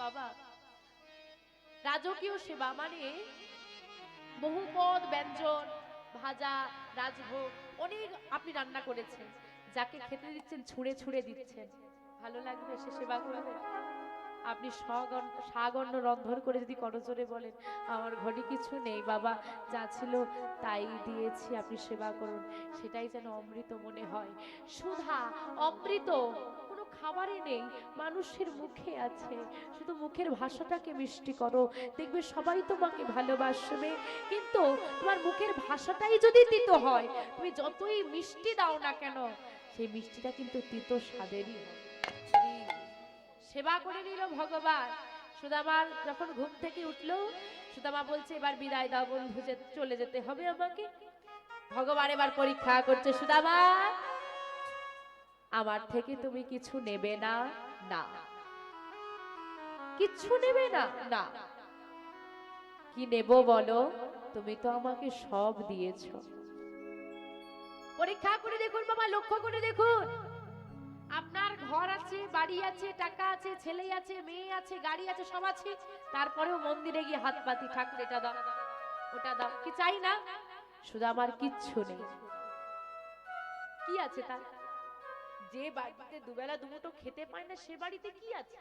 বাবা, রাজকীয় সেবা মানে বহু পদ ব্যঞ্জন, ভাজা, রাজভোগ অনেক আপনি রান্না করেছেন, যাকে খেতে দিচ্ছেন ছুঁড়ে ছুঁড়ে দিচ্ছেন। ভালো লাগবে সে সেবা করবে? আপনি সাগণ্য রন্ধন করে যদি করজোরে বলেন আমার ঘরে কিছু নেই বাবা, যা ছিল তাই দিয়েছি, আপনি সেবা করুন, সেটাই যেন অমৃত মনে হয়। সুধা, অমৃত কোনো খাবারে নেই, মানুষের মুখে আছে, শুধু মুখের ভাষাটাকে মিষ্টি করো, দেখবে সবাই তোমাকে ভালোবাসবে। কিন্তু তোমার মুখের ভাষাটাই যদি তিতো হয়, তুমি যতই মিষ্টি দাও না কেন, সেই মিষ্টিটা কিন্তু তিতো স্বাদেরই হয়। সেবা করে নিল ভগবান। সুদামার যখন ঘুম থেকে উঠলো, সুদামা বলছে এবার বিদায় দাও বন্ধু, চলে যেতে হবে আমাকে। ভগবান এবার পরীক্ষা করছে, সুদামা আমার থেকে তুমি কিছু নেবে না? না। কিছু নেবে না? না। কি নেব বলো? তুমি তো আমাকে সব দিয়েছো। পরীক্ষা করে দেখুন বাবা, লক্ষ্য করে দেখুন, আপনার ঘর আছে, বাড়ি আছে, টাকা আছে, ছেলে আছে, মেয়ে আছে, গাড়ি আছে, সব আছে, তারপরেও মন্দিরে গিয়ে হাত পাতি, ঠাকুর এটা দাও ওটা দাও, কি চাই না? শুধু আমার কিচ্ছু নেই। কি আছে তার? যে বাড়িতে দুবেলা দুমুঠো খেতে পায় না, সে বাড়িতে কি আছে?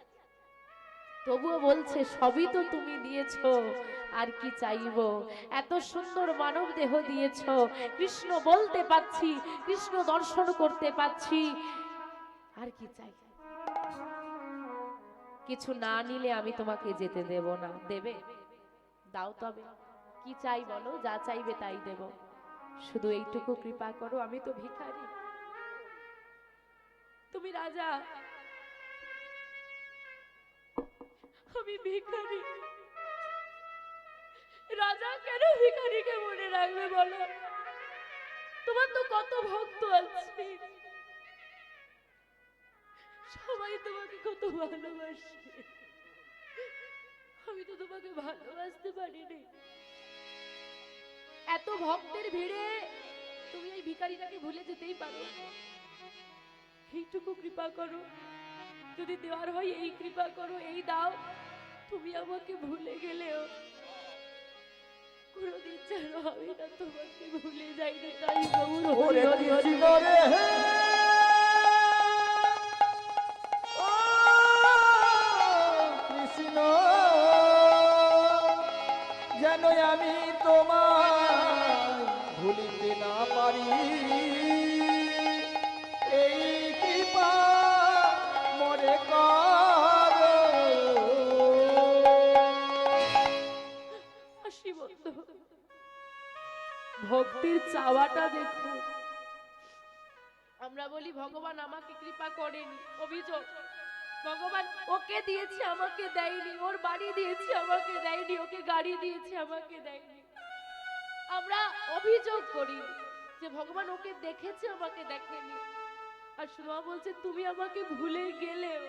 তবুও বলছে সবই তো তুমি দিয়েছো, আর কি চাইবো? এত সুন্দর মানব দেহ দিয়েছো, কৃষ্ণ বলতে পাচ্ছি, কৃষ্ণ দর্শন করতে পাচ্ছি, আর কি চাই? কিছু না নিলে আমি তোমাকে যেতে দেব না। দেবে? দাও তবে। কি চাই বলো? যা চাইবে তাই দেব, শুধু এইটুকু কৃপা করো, আমি তো ভিখারি, তুমি রাজা, আমি ভিখারি। রাজা কেন ভিখারিকে মনে রাখবে বলো? তোমার তো কত ভক্ত আছে, সবাই তোমাকে কত ভালোবাসে, আমি তো তোমাকে ভালোবাসতে পারিনি। এত ভক্তের ভিড়ে তুমি এই ভিখারিটাকে ভুলে যেতেই পারো। এইটুকু কৃপা করো, যদি দেওয়ার হয় এই কৃপা করো, এই দাও। তুমি আমাকে ভুলে গেলেও কোনোদিন যেন আমি না তোমাকে ভুলে যাই না। তাই গৌর হরি হরি হরি রে ও কৃষ্ণ, যেন আমি তোমায় ভুলিতে না পারি, এই কৃপা মরে কর। হাসি বন্ধ, ভক্তির চাওয়াটা দেখো। আমরা বলি ভগবান আমাকে কৃপা করেনি, অভিযোগ ভগবান ওকে দিয়েছে আমাকে দেয়নি, ওর বাড়ি দিয়েছে আমাকে দেয়নি, ওকে গাড়ি দিয়েছে আমাকে দেয়নি। আমরা অভিযোগ করি যে ভগবান ওকে দেখেছে আমাকে দেখেনি। আর সুমা বলছে তুমি আমাকে ভুলে গেলেও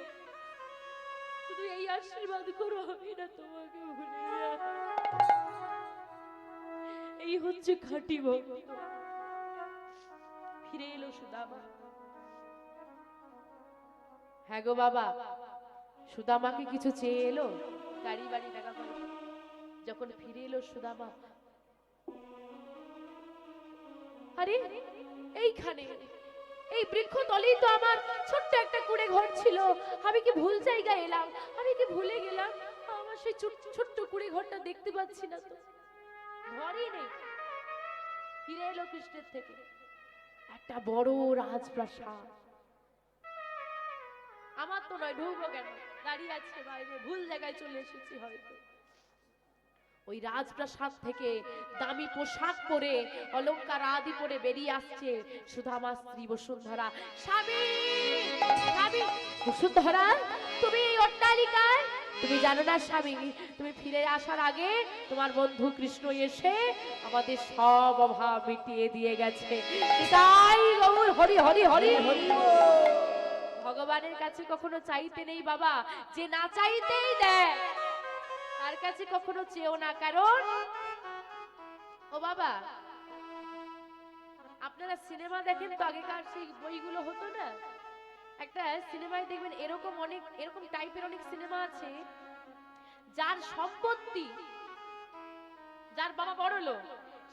শুধু এই আশীর্বাদ করো, আমি না তোমাকে ভুলে যাব। এই হচ্ছে খাঁটি ভক্তি। ফিরে এলো সুদামা। হ্যাঁ গো বাবা, সুদামাকে কিছু চেয়ে এলো, গাড়ি বাড়ি টাকা পয়সা। যখন ফিরে এলো সুদামা, আরে এইখানে এই বৃক্ষতলেই তো আমার ছোট্ট একটা কুড়ে ঘর ছিল, আমি কি ভুল জায়গায় এলাম? আমি কি ভুলে গেলাম? আমার সেই ছোট্ট কুড়ে ঘরটা দেখতে পাচ্ছি না তো, ঘরই নেই। ফিরে এলো কৃষ্ণের থেকে একটা বড় রাজপ্রাসাদ। আমার তো নয়, ঢুকবো কেন? দাঁড়িয়ে আছে বাইরে, ভুল জায়গায় চলে এসেছি হয়তো। ওই রাজপ্রাসাদ থেকে দামি পোশাক পরে, অলংকার আদি পরে বেরিয়ে আসছে সুদামা স্ত্রী বসুন্ধরা। স্বামী, স্বামী, বসুন্ধরা তুমি এই অট্টালিকায়? তুমি জানো না স্বামী, তুমি ফিরে আসার আগে তোমার বন্ধু কৃষ্ণ এসে আমাদের সব অভাব মিটিয়ে দিয়ে গেছে। তাই গৌর হরি হরি হরি হরি। ভগবানের কাছে কখনো চাইতে নেই বাবা, যে না চাইতেই দেয় তার কাছে কখনো চেও না। কারণ ও বাবা, আপনারা সিনেমা দেখেন তো, আগেকার সেই বইগুলো হতো না, একটা সিনেমায় দেখবেন এরকম অনেক এরকম টাইপের অনেক সিনেমা আছে যার সম্পত্তি, যার বাবা বড় লোক,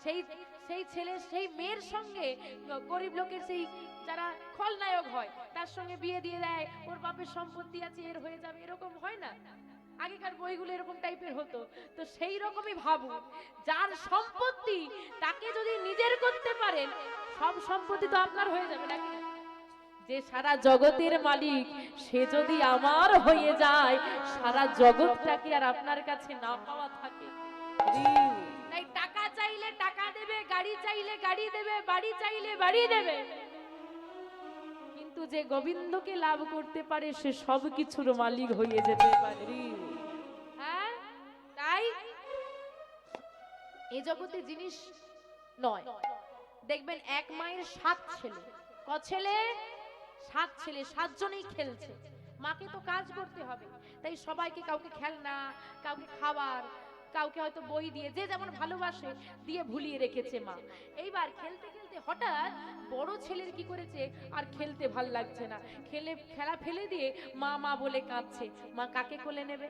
সেই সেই ছেলে সেই মেয়ের সঙ্গে গরিব লোকের সেই যারা খলনায়ক হয় তার সঙ্গে বিয়ে দিয়ে দেয়, ওর বাপের সম্পত্তি আছে এর হয়ে যাবে, এরকম হয় না? আগেকার বইগুলো এরকম টাইপের হতো। তো সেই রকমই ভাবুন, যার সম্পত্তি তাকে যদি নিজের করতে পারেন, সব সম্পত্তি তো আপনার হয়ে যাবে নাকি? যে সারা জগতের মালিক সে যদি আমার হয়ে যায়, সারা জগৎটা কি আর আপনার কাছে না পাওয়া থাকে? তাই টাকা চাইলে টাকা দেবে, গাড়ি চাইলে গাড়ি দেবে, বাড়ি চাইলে বাড়ি দেবে, কিন্তু যে গোবিন্দকে লাভ করতে পারে সে সব কিছুর মালিক হয়ে যেতে পারে। হ্যাঁ, তাই এই জগতে জিনিস নয়। দেখবেন এক মায়ের 7 ছেলে, ক ছেলে? 7 ছেলে, 7 জনেই খেলছে। মাকে তো কাজ করতে হবে, তাই সবাইকে কাউকে খেলনা, কাউকে খাবার, কাউকে হয়তো বই দিয়ে, যে যেমন ভালোবাসে দিয়ে ভুলিয়ে রেখেছে মা। এইবার খেলতে খেলতে হঠাৎ বড় ছেলের কি করেছে, আর খেলতে ভাল লাগছে না, খেলা ফেলে দিয়ে মা মা বলে কাঁদছে। মা কাকে কোলে নেবে?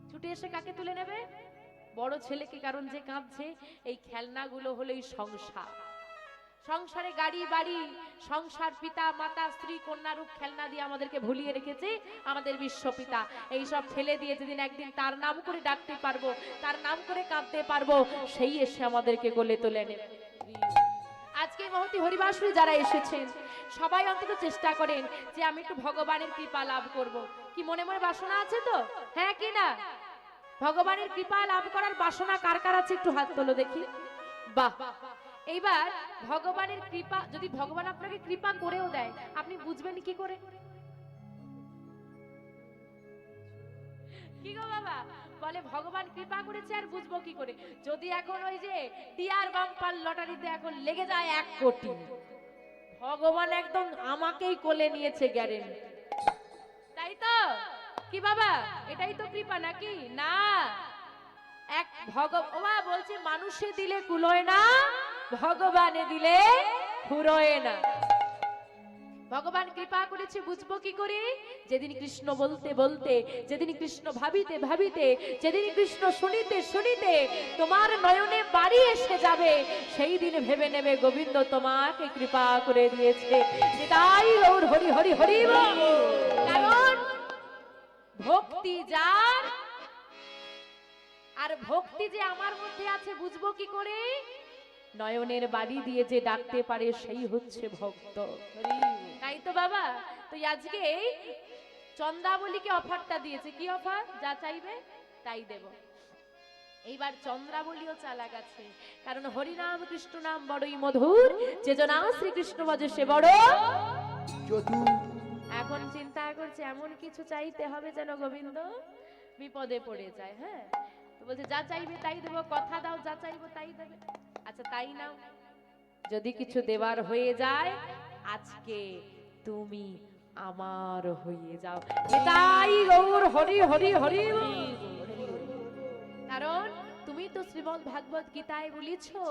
ছুটে এসে কাকে তুলে নেবে? বড় ছেলেকে, কারণ যে কাঁদছে। এই খেলনাগুলো হলো এই সংসার, সংসারে গাড়ি বাড়ি, সংসার, পিতা মাতা স্ত্রী কন্যা রূপ খেলনা দিয়ে আমাদেরকে ভুলিয়ে রেখেছে আমাদের বিশ্বপিতা। এই সব ফেলে দিয়ে যেদিন একদিন তার নাম করে ডাকতে পারবো, তার নাম করে কাঁদতে পারবো, সেই এসে আমাদেরকে কোলে তুলে নেবে। আজকে মহতি হরিবাসরী যারা এসেছেন সবাই অন্তত চেষ্টা করেন যে আমি একটু ভগবানের কৃপা লাভ করব। কি মনে মনে বাসনা আছে তো? হ্যাঁ কি না? ভগবানের কৃপা লাভ করার বাসনা কার কার আছে একটু হাত তোলো দেখি। বাহ! এইবার ভগবানের কৃপা, যদি ভগবান আপনাকে কৃপা করেও দেয়, আপনি বুঝবেন কি করে? কি গো বাবা বলে ভগবান কৃপা করেছে আর বুঝবো কি করে? যদি এখন ওই যে টিয়ার বাম্পার লটারিতে এখন লেগে যায় 1 কোটি, ভগবান একদম আমাকেই কোলে নিয়েছে গ্যারেন্টি, তাই তো? কি বাবা, এটাই তো কৃপা নাকি? না, এক ভগবান বলছে মানুষে দিলে কুলোয় না, ভগবানে দিলে ফুরোয় না। ভগবান কৃপা করেছে বুঝবো কি করে? যেদিন কৃষ্ণ বলতে বলতে, যেদিন কৃষ্ণ ভাবিতে ভাবিতে, যেদিন কৃষ্ণ শুনিতে শুনিতে তোমার নয়নে বাড়ি এসে যাবে, সেই দিন ভেবে নেবে গোবিন্দ তোমাকে কৃপা করে দিয়েছে। তাই গৌর হরি হরি হরি বল। কারণ ভক্তি যার, আর ভক্তি যে আমার মধ্যে আছে বুঝবো কি করে? নয়নের বাড়ি দিয়ে যে ডাকতে পারে সেই হচ্ছে ভক্ত। তাই তো বাবা, তো আজকে চন্দ্রাবলীকে অফারটা দিয়েছে। কি অফার? যা চাইবে তাই দেব। এইবার চন্দ্রাবলীও চালাক আছে, কারণ হরিনাম কৃষ্ণ নাম বড়ই মধুর, যে জনা শ্রীকৃষ্ণ ভজে সে বড় চতুর। এখন চিন্তা করছে এমন কিছু চাইতে হবে যেন গোবিন্দ বিপদে পড়ে যায়। হ্যাঁ, তো বলছে যা চাইবে তাই দেবো, কথা দাও যা চাইবো তাই দেবে। আচ্ছা তাই নাও, যদি কিছু দেবার হয়ে যায় আজকে তুমি আমার হয়ে যাও। তাই গৌর হরি হরি হরি। কারণ তুমি তো শ্রীমদ্ ভাগবত গীতায় বলেছো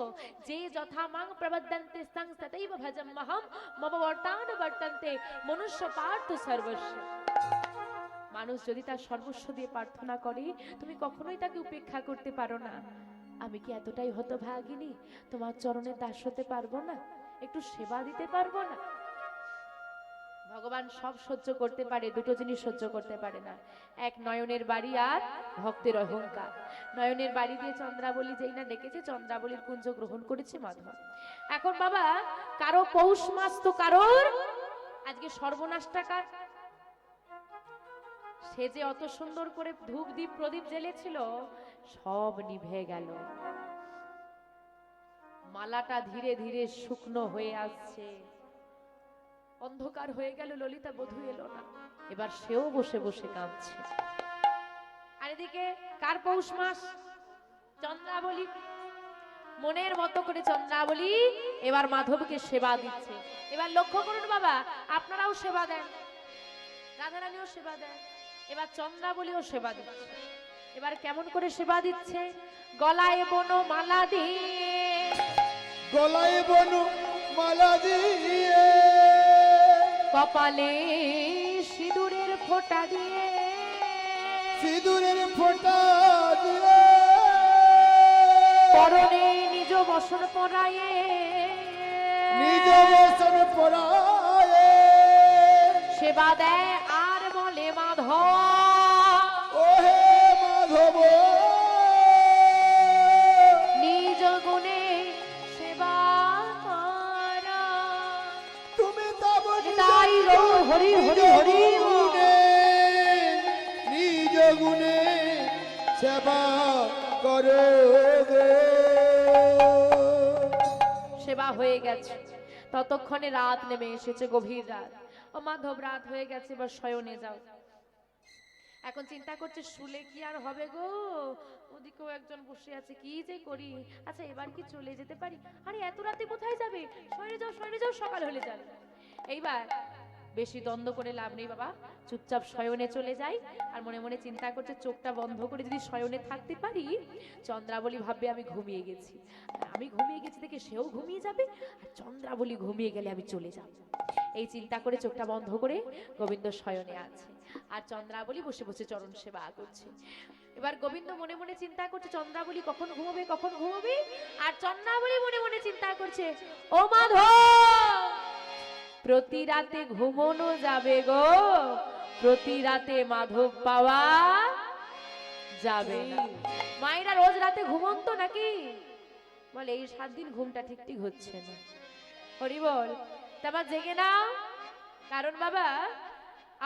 যে যথা মাং প্রবদ্ধন্তে সং তথৈব ভজম্মহম মম বর্তান বর্তন্তে মনুষ্য পার্থ সর্বস্ব। মানুষ যদি তার সর্বস্ব দিয়ে প্রার্থনা করে, তুমি কখনোই তাকে উপেক্ষা করতে পারো না। আমি কি এতটাই হতভাগিনী তোমার চরণে দাস হতে পারবো না? একটু সেবা দিতে পারবো না? ভগবান সব সহ্য করতে পারে, দুটো জিনিস সহ্য করতে পারে না, এক নয়নের বাড়ি আর ভক্তের অহংকার। নয়নের বাড়ি দিয়ে চন্দ্রাবলী যেই না ডেকেছে, চন্দ্রাবলীর কুঞ্জ গ্রহণ করেছে মাধব। এখন বাবা কারো পৌষ মাস তো কারোর আজকে সর্বনাশটা কার? সে যে অত সুন্দর করে ধূপ দীপ প্রদীপ জ্বেলেছিল সব নিভে গেল। মালাটা ধীরে ধীরে শুকনো হয়ে আসছে, অন্ধকার হয়ে গেল, ললিতা বধূ এলো না। এবার সেও বসে বসে কাঁদছে। আর এদিকে কার পৌষ মাস? চন্দ্রাবলী মনের মতো করে চন্দ্রাবলী এবার মাধবকে সেবা দিচ্ছে। এবার লক্ষ্য করুন বাবা, আপনারাও সেবা দেন, রাধারানীও সেবা দেন, এবার চন্দ্রাবলীও সেবা দিচ্ছে। এবার কেমন করে সেবা দিচ্ছে? গলায় বনো মালা দিয়ে, গলায় বনু মালা দিয়ে, কপালে সিঁদুরের ফোঁটা দিয়ে, সিঁদুরের ফোঁটা দিয়ে পরনে নিজ বসন পরায়ে নিজ বসন পরায়ে সেবা দেয় আর বলে মাধব ওহে মাধব নিজ গুণে সেবা করা। তুমি তব তাই গো হরি হরি হরি গুণে নিজ গুণে সেবা করো গো। সেবা হয়ে গেছে, ততক্ষণে রাত নেমে এসেছে, গভীর রাত। ও মাধব, রাত হয়ে গেছে, এবার শয়নে যাও। এখন চিন্তা করছে শুলে কি আর হবে গো, ওদিকেও একজন বসে আছে, কি যে করি। আচ্ছা এবার কি চলে যেতে পারি? আরে এত রাতে কোথায় যাবে? শয়নে যাও, সকাল হলে যাবে। এইবার বেশি দ্বন্দ্ব করে লাভ নেই বাবা, চুপচাপ শয়নে চলে যাই। আর মনে মনে চিন্তা করছে চোখটা বন্ধ করে যদি শয়নে থাকতে পারি, চন্দ্রাবলী ভাববে আমি ঘুমিয়ে গেছি, আমি ঘুমিয়ে গেছি দেখে সেও ঘুমিয়ে যাবে, আর চন্দ্রাবলী ঘুমিয়ে গেলে আমি চলে যাব। এই চিন্তা করে চোখটা বন্ধ করে গোবিন্দ শয়নে আছে, আর চন্দ্রাবলী বসে বসে চরণ সেবা করছে। এবার গোবিন্দ মনে মনে চিন্তা করছে চন্দ্রাবলী কখন ঘুমোবে, কখন ঘুমোবে। আর চন্দ্রাবলী মনে মনে চিন্তা করছে ও মাধব, প্রতি রাতে ঘুমোনো যাবে গো, প্রতি রাতে মাধব পাওয়া যাবে না। মায়েরা রোজ রাতে ঘুমন্ত নাকি? বলে এই 7 দিন ঘুমটা ঠিক ঠিক হচ্ছে না। হরি বল, তারপর জেগে নাও, কারণ বাবা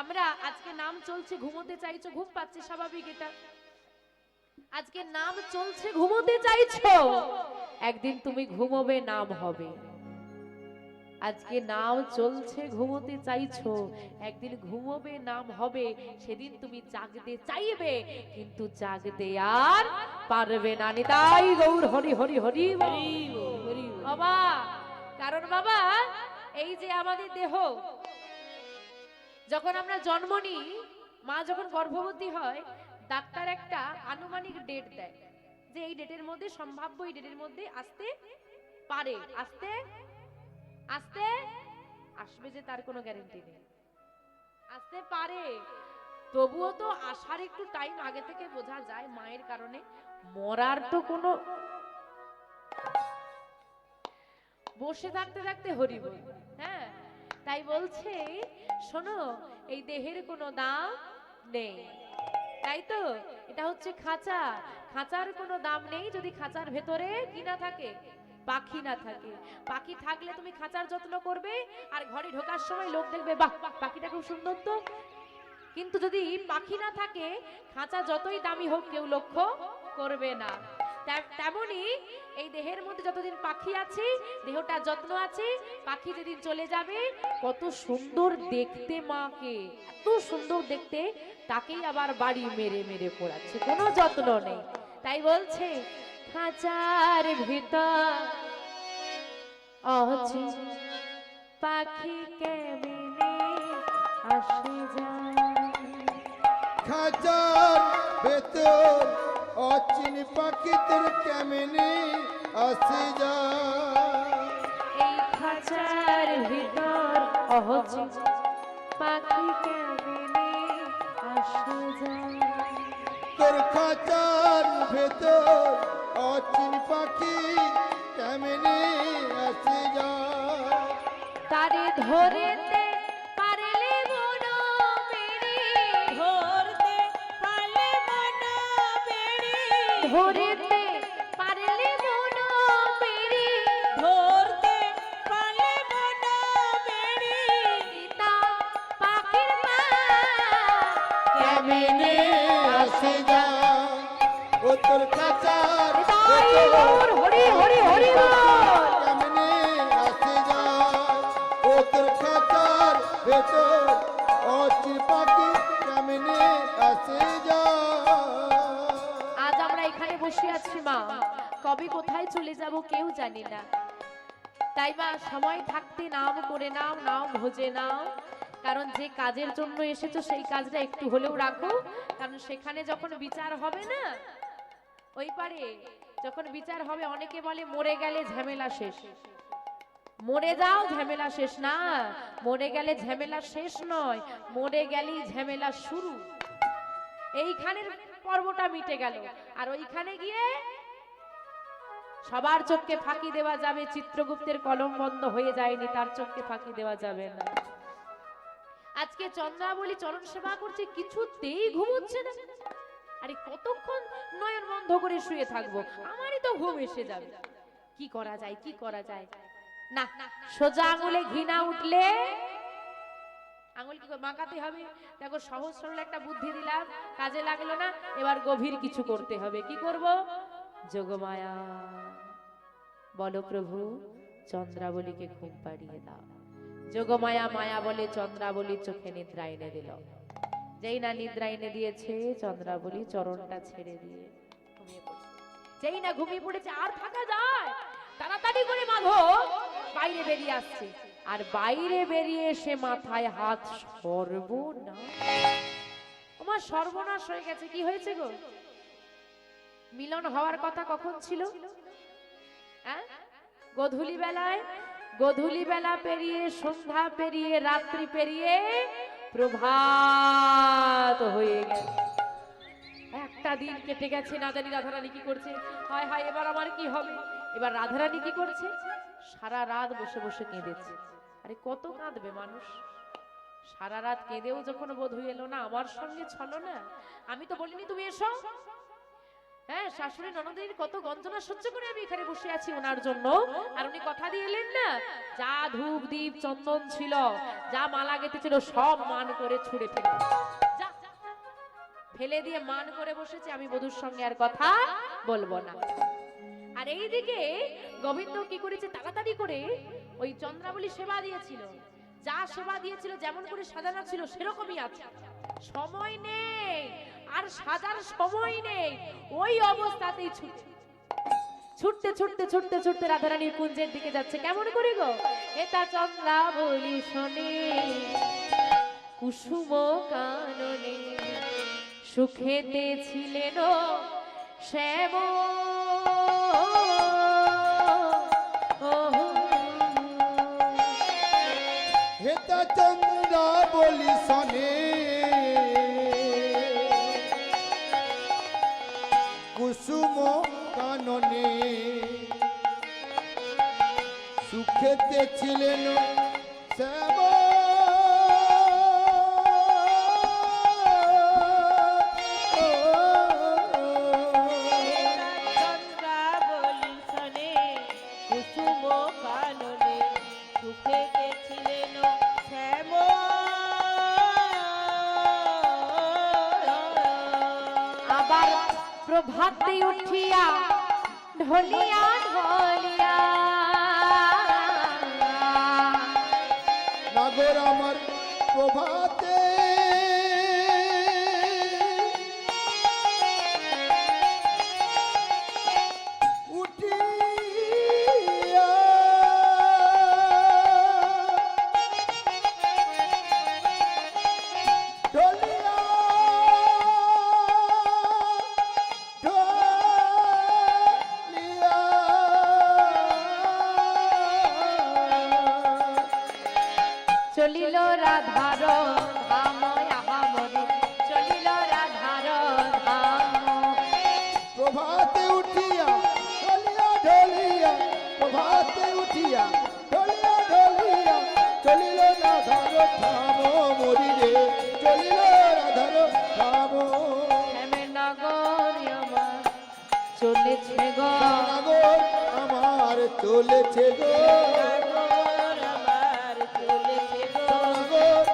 আমরা আজকে নাম চলছে, ঘুমোতে চাইছো, ঘুম পাচ্ছে, স্বাভাবিক এটা। আজকে নাম চলছে, ঘুমোতে চাইছো, একদিন তুমি ঘুমোবে, নাম হবে। আজকে নাম চলছে, ঘুমোতে চাইছো, একদিন ঘুমোবে, নাম হবে। সেদিন তুমি জাগতে চাইবে, কিন্তু জাগতে আর পারবে না। নিতাই গৌর হরি হরি হরি বাবা। কারণ বাবা এই যে আমাদের দেহ, যখন আমরা জন্ম নিই, মা যখন গর্ভবতী হয়, ডাক্তার একটা আনুমানিক ডেট দেয় যে এই ডেটের মধ্যে সম্ভাব্য, এই ডেটের মধ্যে আসতে পারে, আসতে আসবে যে তার কোনো গ্যারান্টি নেই, আসতে পারে। তবুও তো আসার একটু টাইম আগে থেকে বোঝা যায়, মায়ের কারণে। মরার তো কোনো, বসে থাকতে থাকতে হরি বল। হ্যাঁ, তাই বলছে শোনো, এই দেহের কোনো দাম নেই, তাই তো। এটা হচ্ছে খাঁচা, খাঁচার কোনো দাম নেই যদি খাঁচার ভেতরে কি না থাকে, পাখি না থাকে। পাখি থাকলে তুমি খাঁচার যত্ন করবে, আর ঘরে ঢোকার সময় লোক দেখবে বাহ পাখিটা খুব সুন্দর তো। কিন্তু যদি পাখি না থাকে, খাঁচা যতই দামি হোক কেউ লক্ষ্য করবে না। তেমনি এই দেহের মধ্যে যতদিন পাখি আছে, দেহটা যত্ন আছে, পাখি যেদিন চলে যাবে, কত সুন্দর দেখতে মাকে, এত সুন্দর দেখতে, তাকেই আবার বাড়ি মেরে মেরে পড়াচ্ছে, কোনো যত্ন নেই। তাই বলছে খাঁচার ভিতর আছে পাখি কেমনে আসে যায়, খাঁচার ভেতর অচিন পাখি তোর কেমনে আসে যায়। এই খাঁচার ভিতর অহচি পাখি কেমনে আসে যায়। তোর খাঁচার ভেতর অচিন পাখি কেমনে আসে যায়। তারে ধরেতে পারলে মনো মেরে, ধরতে পারলে মনো বেড়ে, ধরেতে পারলে মনো মেরে, ধরতে পারলে মনো বেড়ে, পিতা পাখির মা কেমনে আসে যায়। ও তোর খাঁচার তাই গৌর হরি হরি হরি বল। কেমনে আসে যায়। ও তোর খাঁচার ভেতর অচিন পাখি কেমনে আসে যায়। আজ আমরা এখানে বসে আছি মা, কবে কোথায় চলে যাব কেউ জানি না। তাই মা সময় থাকতে নাম করে নাও, নাম ভোজে নাও। কারণ যে কাজের জন্য এসেছো সেই কাজটা একটু হলেও রাখো, কারণ সেখানে যখন বিচার হবে না, ওই পারে যখন বিচার হবে, অনেকে বলে মরে গেলে ঝামেলা শেষ। মরে যাও ঝামেলা শেষ না, মরে গেলে ঝামেলা শেষ নয়, মরে গেলেই ঝামেলা শুরু। এইখানের পর্বটা মিটে গেল। আর ওইখানে গিয়ে সবার চোখকে ফাঁকি দেওয়া যাবে, চিত্রগুপ্তের কলম বন্ধ হয়ে যায়নি, তার চোখকে ফাঁকি দেওয়া যাবে না। আজকে চন্দ্রাবলী চরণ সেবা করছে, কিছুতেই ঘুমোচ্ছে না। আরে কতক্ষণ নয়ন বন্ধ করে শুয়ে থাকবো, আমারই তো ঘুম এসে যাবে। কি করা যায়, কি করা যায়? না, সোজা আঙুলে ঘৃণা উঠলে আঙুল কি করে মাকাতে হবে। দেখো সহজ সরল একটা বুদ্ধি দিলাম, কাজে লাগলো না, এবার গভীর কিছু করতে হবে। কি করব? যোগমায়া বলো প্রভু, চন্দ্রাবলীকে ঘুম পাড়িয়ে দাও। যোগমায়া মায়া বলে চন্দ্রাবলীর চোখে নিদ্রা এনে দিল। যেই না নিদ্রা এনে দিয়েছে, চন্দ্রাবলী চরণটা ছেড়ে দিয়ে ঘুমিয়ে পড়েছে। যেই না ঘুমিয়ে পড়েছে, আর থাকা যায়? তাড়াতাড়ি করে মাধব বাইরে বেরিয়ে আসছে, আর বাইরে বেরিয়ে এসে মাথায় হাত, সর্বনাশ, আমার সর্বনাশ হয়ে গেছে। কি হয়েছে গো? মিলন হওয়ার কথা কখন ছিল? গধূলি বেলায়। গধূলি বেলা পেরিয়ে, সন্ধ্যা পেরিয়ে, রাত্রি পেরিয়ে প্রভাত হয়ে গেল। একটা দিন কেটে গেছে, না জানি রাধারানী কি করছে। হায় হায়, এবার আমার কি হবে? এবার রাধারানী কি করছে? সারা রাত বসে বসে কেঁদেছে। আরে কত কাঁদবে মানুষ? সারা রাত কেঁদেও যখন বধূ এলো না, আমার সঙ্গে ছলো না। আমি তো বলিনি তুমি এসো? হ্যাঁ, শাশুড়ি ননদের কত গঞ্জনা সহ্য করে আমি এখানে বসে আছি ওনার জন্য। আর উনি কথা দিয়ে এলেন না, যা ধূপ দীপ চন্দন ছিল, যা মালা গেঁথেছিল, সব মান করে ছুঁড়ে ফেলে ফেলে দিয়ে মান করে বসেছে, আমি বধূর সঙ্গে আর কথা বলবো না। আর এইদিকে গোবিন্দ কি করেছে, তাড়াতাড়ি করে ওই চন্দ্রাবলী সেবা দিয়েছিল। যা সেবা দিয়েছিল, যেমন করে সাজানো ছিল সেরকমই আছে। সময় নেই, আর সাজার সময় নেই। ওই অবস্থাতেই ছুটতে ছুটতে ছুটতে ছুটতে রাধারানীর কুঞ্জের দিকে যাচ্ছে। কেমন করে গো? এটা চন্দ্রাবলী শোনে কুসুম কাননে, সুখেতে ছিলেন শ্যাম। হেতা চন্দ্রাবলী শোনে কুসুম কাননে, সুখেতে ছিলেন শ্যাম। চন্দ্রাবলী শোনে কুসুম কাননে, সুখেতে ছিলেন শ্যাম। আবার প্রভাতে উঠিয়া ঢলিয়া ঢলিয়া, নাগর আমার প্রভাতে উঠিয়া, ঢলিয়া ঢলিয়া, চলিল রাধার ধাম আহামরে, চলিল রাধার ধাম। প্রভাতে উঠিয়া ঢলিয়া ঢলিয়া, প্রভাতে উঠিয়া ঢলিয়া ঢলিয়া, চলিল রাধার ধাম মরিরে, চলিল রাধার ধাম। হেমে নগর আমার চলেছে গো, নাগর আমার চলেছে গো, নাগর আমার চলেছে গো, নাগর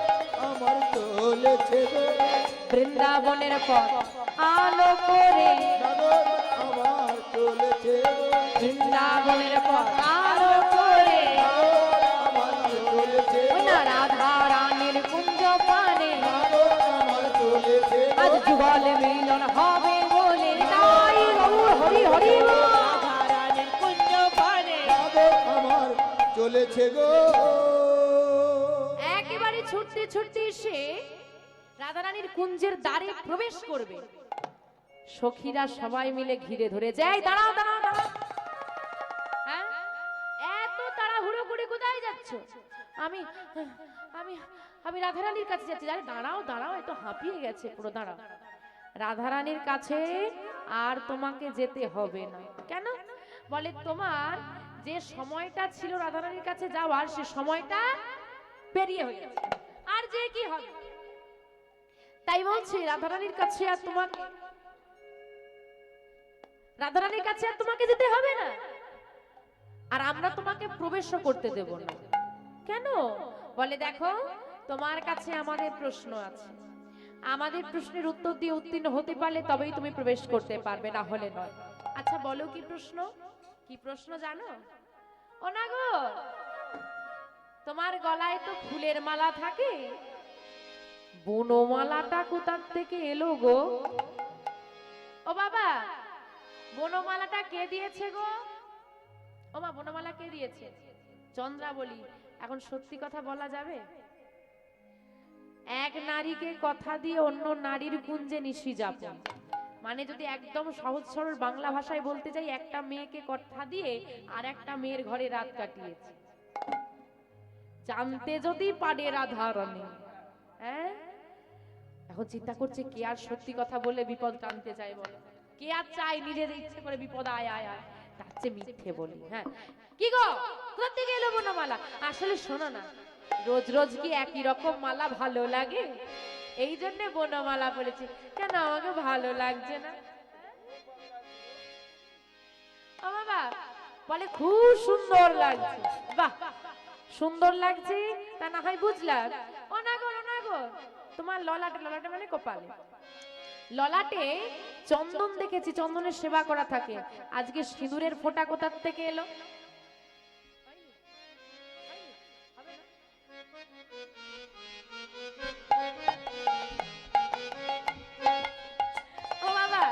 আমার চলেছে গো, বৃন্দাবনের পথ আলো করে, নাগর আমার চলেছে গো, বৃন্দাবনের পথ আলো করে, নাগর আমার চলেছে ওই গো, না রাধা রানীর কুঞ্জ পানে, নাগর আমার চলেছে গো, আজ যুগল মিলন হবে বলে, তাই গৌর হরি হরি বল। রাধারানীর কুঞ্জ পানে, নাগর আমার চলেছে গো। একেবারে ছুটতে ছুটতে এসে রাধারানীর কুঞ্জের দ্বারে প্রবেশ করবে। সখীরা সবাই মিলে ঘিরে ধরে যায়, দাঁড়াও দাঁড়াও দাঁড়াও। হ্যাঁ, এত তাড়াহুড়ো করে কোথায় যাচ্ছ? আমি আমি আমি রাধারানীর কাছে যাচ্ছি। আরে দাঁড়াও দাঁড়াও, এত হাঁপিয়ে গেছে পুরো, দাঁড়াও। রাধারানীর কাছে আর তোমাকে যেতে হবে না। কেন? বলে তোমার যে সময়টা ছিল রাধারানীর কাছে যাওয়ার, সে সময়টা পেরিয়ে হয়ে গেছে, আর যে কি হবে। তাই বলছি রাধারানীর কাছে আর তোমাকে, রাধারানীর কাছে আর তোমাকে যেতে হবে না, আর আমরা তোমাকে প্রবেশও করতে দেব না। কেন? বলে দেখো, তোমার কাছে আমাদের প্রশ্ন আছে, আমাদের প্রশ্নের উত্তর দিয়ে উত্তীর্ণ হতে পারলে তবেই তুমি প্রবেশ করতে পারবে, না হলে নয়। আচ্ছা বলো কি প্রশ্ন? কি প্রশ্ন জানো? ও না গো, তোমার গলায় তো ফুলের মালা থাকে, বনমালাটা কোথার থেকে এলো গো? ও বাবা, বনমালাটা কে দিয়েছে গো? ও মা, বনমালা কে দিয়েছে? চন্দ্রাবলী। এখন সত্যি কথা বলা যাবে? এক নারীকে কথা দিয়ে অন্য নারীর কুঞ্জে নিশি যাপন, মানে যদি একদম সহজ সরল বাংলা ভাষায় বলতে যাই, একটা মেয়েকে কথা দিয়ে আর একটা মেয়ের ঘরে রাত কাটিয়েছে। জানতে যদি পারে রাধারানী, হ্যাঁ, এখন চিন্তা করছে কে আর সত্যি কথা বলে বিপদ টানতে চায়, বলে কে আর চায় নিজের ইচ্ছে করে বিপদ আয় আয় আয়, তার চেয়ে মিথ্যে বলি। হ্যাঁ, কি গো, কোথা থেকে এলো বনমালা? আসলে শোনো না, রোজ রোজ কি একই রকম মালা ভালো লাগে? এই জন্য বনমালা বলেছি। কেন আমাকে ভালো লাগছে না? ও বাবা, বলে খুব সুন্দর লাগছে। বাহ, সুন্দর লাগছে তা না হয় বুঝলাম। ও না গো, ও না গো, তোমার ললাটে, ললাটে মানে কপালে, ললাটে চন্দন দেখেছি, চন্দনের সেবা করা থাকে। আজকে সিঁদুরের ফোঁটা কোথার থেকে এলো? ও বাবা,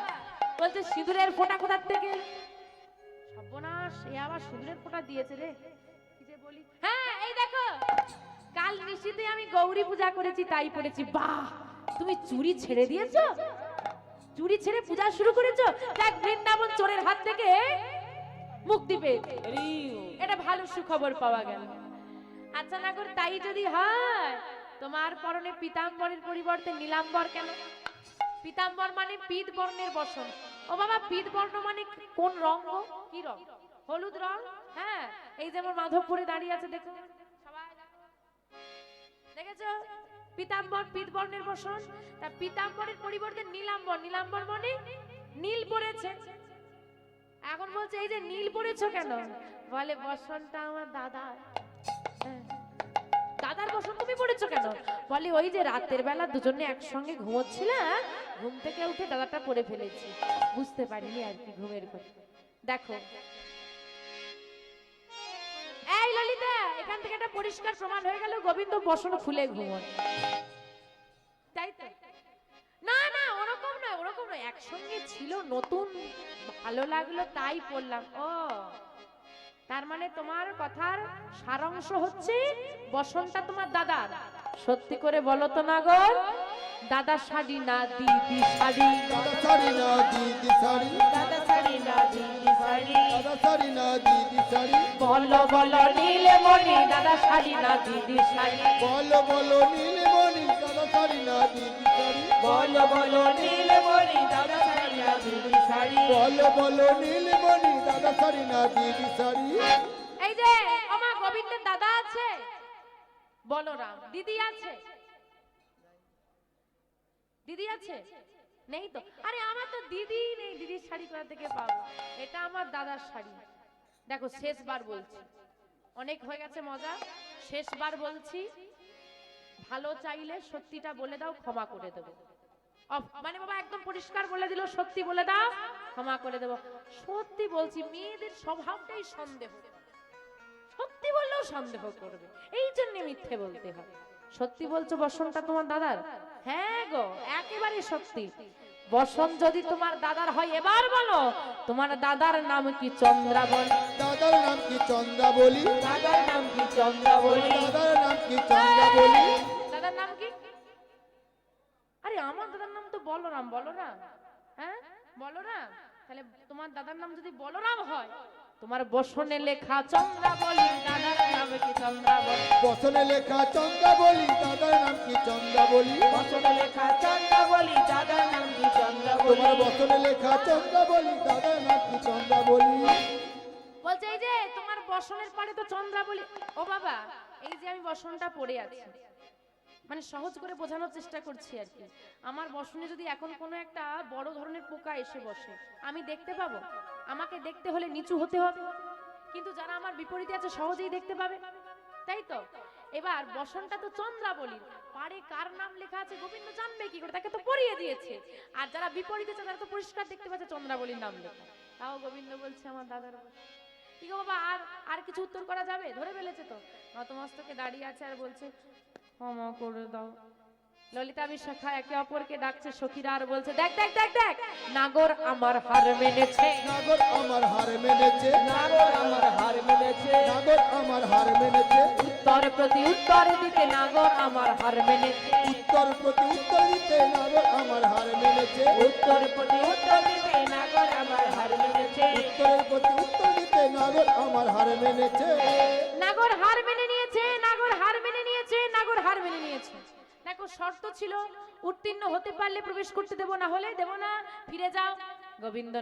বলছে সিঁদুরের ফোঁটা কোথার থেকে এলো? সর্বনাশ, এ আবার সিঁদুরের ফোঁটা দিয়েছে রে, কি যে বলি। হ্যাঁ, এই দেখো, কাল নিশিতে আমি গৌরী পূজা করেছি, তাই পড়েছি। বাহ, তুমি চুরি ছেড়ে দিয়েছো? চুরি ছেড়ে পূজা শুরু করেছো? দেখ, বৃন্দাবন চোরের হাত থেকে মুক্তি পেয়েছে, এটা ভালো সুখবর পাওয়া গেল। আচ্ছা না করে, তাই যদি হয়, তোমার পরনে পীতাম্বরের পরিবর্তে নীলাম্বর কেন? পীতাম্বর মানে পীত বর্ণের বসন। ও বাবা, পীত বর্ণ মানে কোন রং গো? কি রং? হলুদ রং। হ্যাঁ, এই যেমন মাধবপুরে দাঁড়িয়ে আছে, দেখো সবাই, দেখেছো? পীতাম্বর পীত বর্ণের বসন। তা পীতাম্বরের পরিবর্তে নীলাম্বর, নীলাম্বর মানে নীল পড়েছে। এখন বলছে এই যে নীল পড়েছো কেন? বলে বসনটা আমার দাদার। হ্যাঁ, দাদার বসন তুমি পড়েছো কেন? বলে ওই যে রাতের বেলা দুজনে একসঙ্গে ঘুমোচ্ছিলাম, ঘুম থেকে উঠে দাদাটা পরে ফেলেছি, বুঝতে পারিনি আর কি ঘুমের ঘরে। দেখো এই ললিতা, এখান থেকে একটা পরিষ্কার প্রমাণ হয়ে গেল গোবিন্দ বসন খুলে ঘুমোয়, তাই তো? না না, ওরকম নয়, ওরকম নয়, একসঙ্গে ছিল, নতুন ভালো লাগলো তাই পড়লাম। ও, তার মানে তোমার কথার সারাংশ হচ্ছে বসনটা তোমার দাদার। সত্যি করে বলো তো না গো, দাদা শাড়ি না দিদি শাড়ি, দাদা শাড়ি না দিদি শাড়ি, দাদা শাড়ি না দিদি শাড়ি, দাদা শাড়ি না দিদি শাড়ি, বলো বলো নীলমণি, দাদা শাড়ি না দিদি শাড়ি, বলো বলো নীলমণি, দাদা শাড়ি না দিদি শাড়ি, বলো বলো নীলমণি, দাদা শাড়ি না দিদি শাড়ি, বলো বলো নীলমণি, দাদা শাড়ি না দিদি শাড়ি। এই যে আমার গোবিন্দের দাদা আছে, বলরাম, দিদি আছে, দিদি আছে? নেই তো। আরে আমার তো দিদি নেই, দিদির শাড়ি কোথা থেকে পাবো? এটা আমার দাদার শাড়ি। দেখো, শেষবার বলছি, অনেক হয়ে গেছে মজা, শেষবার বলছি, ভালো চাইলে সত্যিটা বলে দাও, ক্ষমা করে দেবো। মানে বাবা একদম পরিষ্কার বলে দিল, সত্যি বলে দাও, ক্ষমা করে দেবো। সত্যি বলছি, মেয়েদের স্বভাবটাই সন্দেহ, সত্যি বললেও সন্দেহ করবে, এই জন্য মিথ্যে বলতে হয়। সত্যি বলছো বসনটা তোমার দাদার? হ্যাঁ গো, একেবারে সত্যি। বসন যদি তোমার দাদার হয়, এবার বলো তোমার দাদার নাম কি? চন্দ্রাবলী। দাদার নাম কি? চন্দ্রাবলী। দাদার নাম কি? চন্দ্রাবলী। দাদার নাম কি? চন্দ্রাবলী। দাদার নাম কি? আরে আমার দাদার নাম তো বলরাম। বলরাম, হ্যাঁ বলরাম। তাহলে তোমার দাদার নাম যদি বলরাম হয়, তোমার বসনে লেখা চন্দ্রাবলী, দাদার নাম কি? চন্দ্রাবলী। বসনে লেখা চন্দ্রাবলী, দাদার নাম কি? চন্দ্রাবলী। বসনে লেখা চন্দ্রাবলী, দাদার নাম কি? চন্দ্রাবলী তোমার বসনে লেখা চন্দ্রাবলী দাদা নাকি চন্দ্রাবলী বলছে এই যে তোমার বসনের পারে তো চন্দ্রাবলী। ও বাবা, এই যে আমি বসনটা পড়ে আছি, মানে সহজ করে বোঝানোর চেষ্টা করছি আর কি। আমার বসনে যদি এখন কোনো একটা বড় ধরনের পোকা এসে বসে, আমি দেখতে পাবো? আমাকে দেখতে হলে নিচু হতে হবে, কিন্তু যারা আমার বিপরীতে আছে সহজেই দেখতে পাবে, তাই তো? এবার বসনটা তো চন্দ্রাবলীর পারে কার নাম লেখা আছে গোবিন্দ জানবে কি করে? তাকে তো পড়িয়ে দিয়েছে। আর যারা বিপরীতে আছে তারা তো পরিষ্কার দেখতে পাচ্ছে চন্দ্রাবলীর নাম লেখা। তাও গোবিন্দ বলছে আমার দাদার বসন। কি গো বাবা, আর কিছু উত্তর করা যাবে? ধরে ফেলেছে তো, নতমস্তকে দাঁড়িয়ে আছে আর বলছে ক্ষমা করে দাও। ললিতা বিশাখা একে অপরকে ডাকছে সখীরা আর বলছে দেখ দেখ দেখ দেখ, নাগর আমার হার মেনেছে, নাগর আমার হার মেনেছে নাগর আমার হার মেনেছে নাগর আমার হার মেনেছে উত্তর প্রতি উত্তর দিতে নাগর আমার হার মেনেছে, উত্তর প্রতি উত্তর দিতে নাগর আমার হার মেনেছে উত্তর প্রতি উত্তর দিতে নাগর আমার হার মেনেছে উত্তরের প্রতি উত্তর দিতে নাগর আমার হার মেনেছে নাগর হার মেনে নিয়েছে, নাগর হার মেনে নিয়েছে, নাগর হার মেনে নিয়েছে। দেখো শর্ত ছিল উত্তীর্ণ হতে পারলে প্রবেশ করতে দেব, না হলে দেব না, ফিরে যাও। গোবিন্দ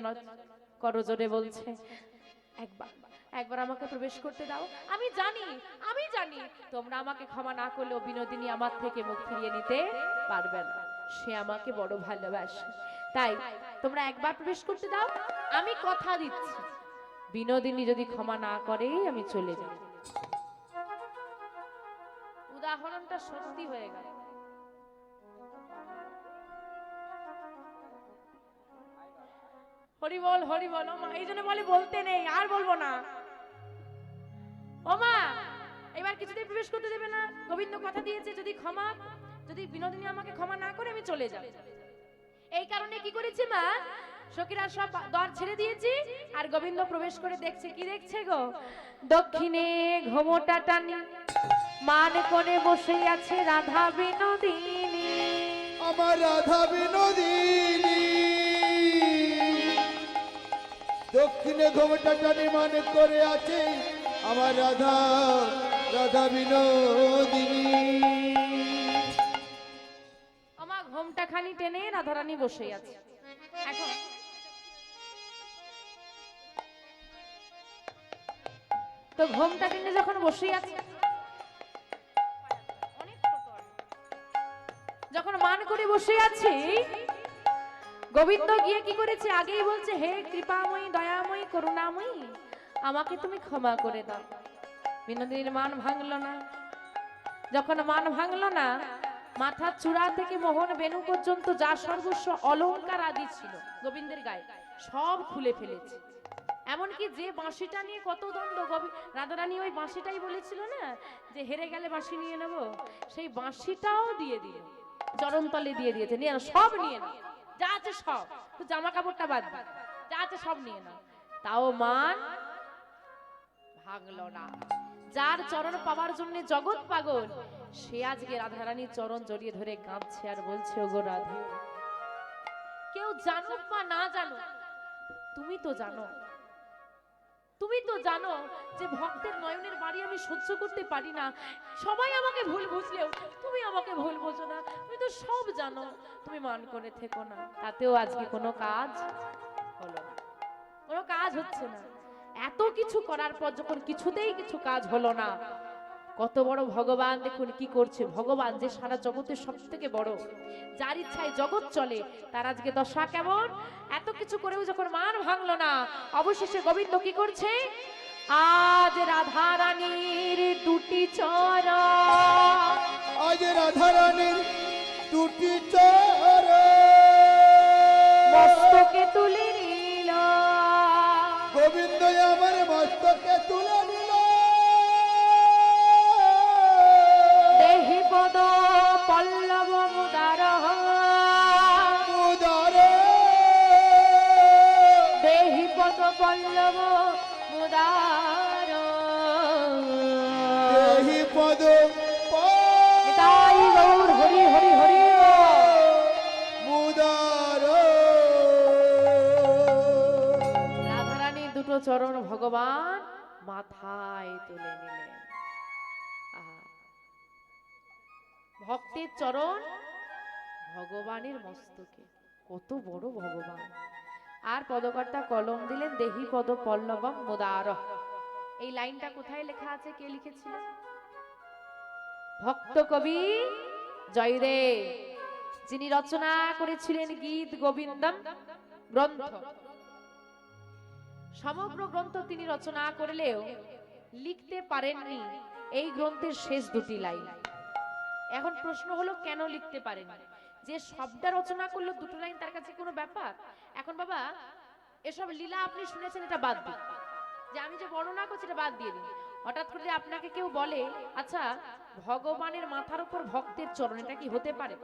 করজোরে বলছে একবার একবার আমাকে প্রবেশ করতে দাও। আমি জানি তোমরা আমাকে ক্ষমা না করলেও বিনোদিনী আমার থেকে মুখ ফিরিয়ে নিতে পারবে না, সে আমাকে বড় ভালোবাসে। তাই তোমরা একবার প্রবেশ করতে দাও, আমি কথা দিচ্ছি বিনোদিনী যদি ক্ষমা না করে আমি চলে যাব। উদাহরণটা সত্যি হয়ে গেল। হরি বল হরি বল। ও মা, এই জন্য বলে বলতে নেই, আর বলবো না। ও মা, এবার কিছুতেই প্রবেশ করতে দেবে না। গোবিন্দ কথা দিয়েছে যদি বিনোদিনী আমাকে ক্ষমা না করে আমি চলে যাব। এই কারণে কি করেছি মা, সখীরা সব দ্বার ছেড়ে দিয়েছি আর গোবিন্দ প্রবেশ করে দেখছে। কি দেখছে গো? দক্ষিণে ঘোমটা টানি মান কোণে বসে আছে রাধা বিনোদিনী। আমার রাধা বিনোদিনী দক্ষিণে ঘোমটা টানি মানে করে আছে আমার রাধা রাধা বিনোদিনী আমার ঘোমটা খানি টেনে রাধারানী বসে আছে। এখন তো ঘোমটা টেনে যখন বসে আছে, যখন মান করে বসে আছি, গোবিন্দ গিয়ে কি করেছে? আগেই বলছে হে কৃপাময়ী দয়াময়ী করুণাময়ী, আমাকে তুমি ক্ষমা করে দাও। বিনোদিনীর মান ভাঙলো না। যখন মান ভাঙলো না, মাথার চূড়া থেকে মোহন বেনু পর্যন্ত যা সর্বস্ব অলংকার আদি ছিল গোবিন্দের গায়ে সব খুলে ফেলেছে। এমনকি যে বাঁশিটা নিয়ে কত দ্বন্দ্ব, রাধারানী ওই বাঁশিটাই বলেছিল না যে হেরে গেলে বাঁশি নিয়ে নেব, সেই বাঁশিটাও দিয়ে দিল, চরণতলে দিয়ে দিয়েছে। নিয়ে সব নিয়ে না, যা আছে সব, জামা কাপড়টা বাদ দিন, যা আছে সব নিয়ে না। তাও মান ভাঙলো না। যার চরণ পাওয়ার জন্য জগৎ পাগল, সে আজকে রাধারানীর চরণ জড়িয়ে ধরে কাঁদছে আর বলছে ওগো রাধে, কেউ জানুক বা না জানুক, তুমি তো জানো, তুমি তো জানো যে ভক্তের নয়নের বাড়ি আমি সহ্য করতে পারি না। সবাই আমাকে ভুল বুঝলেও তুমি আমাকে ভুল বোঝো না, তুমি তো সব জানো, তুমি মান করে থেকো না। তাতেও আজকে কোনো কাজ হলো না, কোনো কাজ হচ্ছে না। এত কিছু করার পর যখন কিছুতেই কিছু কাজ হলো না, কত বড় ভগবান দেখুন কি করছে। ভগবান যে সারা জগতের সব থেকে বড়, যার ইচ্ছায় জগৎ চলে, তার আজকে দশা কেমন। এত কিছু করেও যখন মান ভাঙলো না, অবশেষে গোবিন্দ কি করছে? আজ রাধা রানীর দুটি চরণ, আজ রাধা রানীর দুটি চরণ মস্তকে তুলে নিল। গোবিন্দ আমার মস্তকে তুলে নিল। দেহি পদ পল্লব মুদার, মুদার দেহি পদ পল্লব মুদার, দেহি পদ তাই গৌর হরি হরি হরি মুদার। রাধারানীর দুটো চরণ ভগবান মাথায় তুলে নিলেন। আহা, ভক্তের চরণ ভগবানের মস্তকে, কত বড় ভগবান। আর পদকর্তা কলম দিলেন, দেহি পদ পল্লবম মোদার। এই লাইনটা কোথায় লেখা আছে, কে লিখেছিল? ভক্ত কবি জয়দেব, যিনি রচনা করেছিলেন গীত গোবিন্দম গ্রন্থ। সমগ্র গ্রন্থ তিনি রচনা করলেও লিখতে পারেননি এই গ্রন্থের শেষ দুটি লাইন। এখন প্রশ্ন হলো, কেন লিখতে পারেননি? যে শব্দ রচনা করলো দুটো লাইন, তার কাছে কোনো ব্যাপার? এখন বাবা, এসব লীলা আপনি শুনেছেন, এটা বাদ দিন। যে আমি যে বর্ণনা করছি এটা বাদ দিয়ে দিন। হঠাৎ করে আপনাকে কেউ বলে, আচ্ছা ভগবানের মাথার উপর ভক্তের চরণ, এটা কি হতে পারে?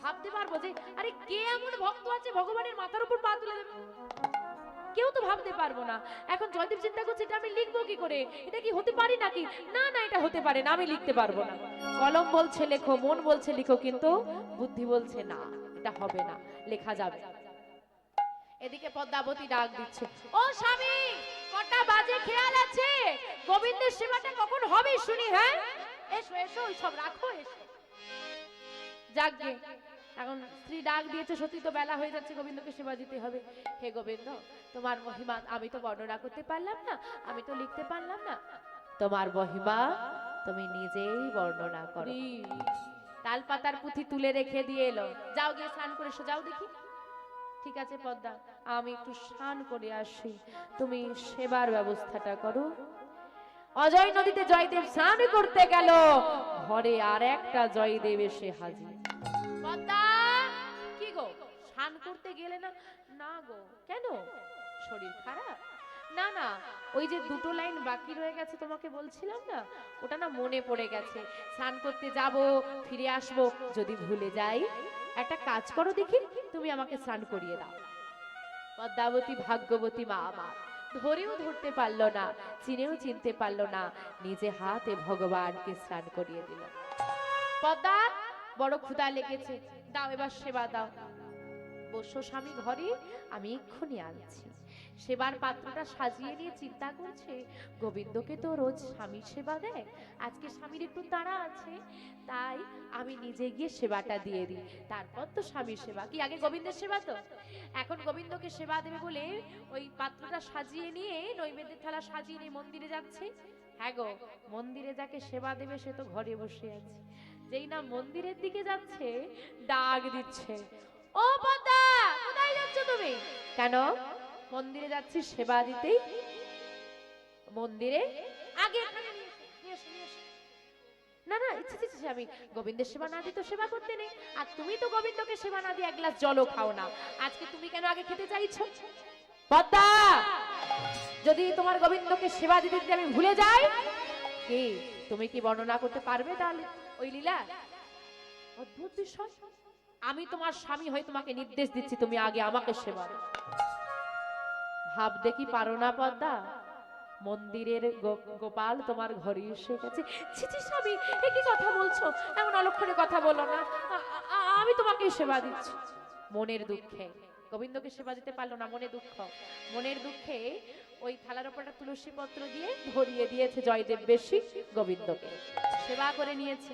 ভাবতে পারবো যে আরে কে এমন ভক্ত আছে ভগবানের মাথার উপর পা তুলে দেবে? কেউ তো ভাবতে পারবো না। এখন জয়দেব চিন্তা করছে, এটা আমি লিখবো কি করে, এটা কি হতে পারি নাকি? না না, এটা হতে পারে না, আমি লিখতে পারবো না। কলম বলছে লেখো, মন বলছে লিখো, কিন্তু বুদ্ধি বলছে না, এটা হবে না, লেখা যাবে। এদিকে পদ্মাবতী ডাক দিচ্ছে, ও স্বামী, কটা বাজে খেয়াল আছে? গোবিন্দের সেবাটা কখন হবে শুনি? হ্যাঁ, এসো এসো, সব রাখো, এসো। যাকগে, এখন স্ত্রী ডাক দিয়েছে, সত্যি তো বেলা হয়ে যাচ্ছে, গোবিন্দকে সেবা দিতে হবে। হে গোবিন্দ, তোমার মহিমা আমি তো বর্ণনা করতে পারলাম না, আমি তো লিখতে পারলাম না, তোমার মহিমা তুমি নিজেই বর্ণনা করো। তাল পাতার পুঁথি তুলে রেখে দিয়ে এলো, যাও গিয়ে স্নান করে এসো, যাও দেখি। ঠিক আছে পদ্মা, আমি একটু স্নান করে আসি, তুমি সেবার ব্যবস্থাটা করো। অজয় নদীতে জয়দেব স্নান করতে গেল, ঘরে আর একটা জয়দেব এসে হাজির। পদ্মা, কি গো, স্নান করতে গেলে না? না গো। কেন, শরীর খারাপ? না না, ওই যে দুটো লাইন বাকি রয়ে গেছে তোমাকে বলছিলাম না, ওটা না মনে পড়ে গেছে। স্নান করতে যাব, ফিরে আসব, যদি ভুলে যাই, একটা কাজ করো দেখি, তুমি আমাকে স্নান করিয়ে দাও। পদ্মাবতী ভাগ্যবতী মা আমার, ধরেও ধরতে পারলো না, চিনেও চিনতে পারলো না, নিজে হাতে ভগবানকে স্নান করিয়ে দিল। পদ্মা, বড় ক্ষুধা লেগেছে, দাও এবার সেবা দাও। বসো স্বামী ঘরে, আমি এক্ষুনি আনছি। সেবার পাত্রটা সাজিয়ে নিয়ে চিন্তা করছে, গোবিন্দকে তো রোজ স্বামীর সেবা দেয়, আজকে স্বামীর একটু তাড়া আছে, তাই আমি নিজে গিয়ে সেবাটা দিয়ে দিই, তারপর তো স্বামীর সেবা। কি আগে গোবিন্দের সেবা তো? এখন গোবিন্দকে সেবা দেবে বলে ওই পাত্রটা সাজিয়ে নিয়ে, নৈবেদ্যের থালা সাজিয়ে নিয়ে মন্দিরে যাচ্ছে। হ্যাঁ গো, মন্দিরে যাকে সেবা দেবে সে তো ঘরে বসে আছে। যেই না মন্দিরের দিকে যাচ্ছে, ডাক দিচ্ছে, ও পদ্মা, কোথায় যাচ্ছ তুমি? কেন? মন্দিরে যাচ্ছি সেবা দিতেই। মন্দিরে আগে এখানে নিয়ে এসো, নিয়ে এসো। না না, ইচ্ছে ইচ্ছে, আমি গোবিন্দের সেবা না দিই তো সেবা করতে নেই। আর তুমি তো গোবিন্দকে সেবা না দিয়ে এক গ্লাস জলও খাও না, আজকে তুমি কেন আগে খেতে চাইছো? পদ্মা, যদি তোমার গোবিন্দকে সেবা দিতে দিতে আমি ভুলে যাই, কি তুমি কি বর্ণনা করতে পারবে তাহলে ওই লীলা? অদ্ভুত বিষয়, আমি তোমার স্বামী হয়ে তোমাকে নির্দেশ দিচ্ছি, তুমি আগে আমাকে সেবা দাও। ভাবতে কি পারো না পদ্মা, মন্দিরের গোপাল তোমার ঘরে এসে গেছে? ছিছি স্বামী, এ কি কথা বলছো, এমন অলক্ষণে কথা বলো না, আমি তোমাকে সেবা দিচ্ছি। মনের দুঃখে গোবিন্দকে সেবা দিতে পারলো না, মনে দুঃখ, মনের দুঃখে ওই থালার উপর একটা তুলসী পত্র দিয়ে ধরিয়ে দিয়েছে জয়দেব বেশি, গোবিন্দকে সেবা করে নিয়েছে।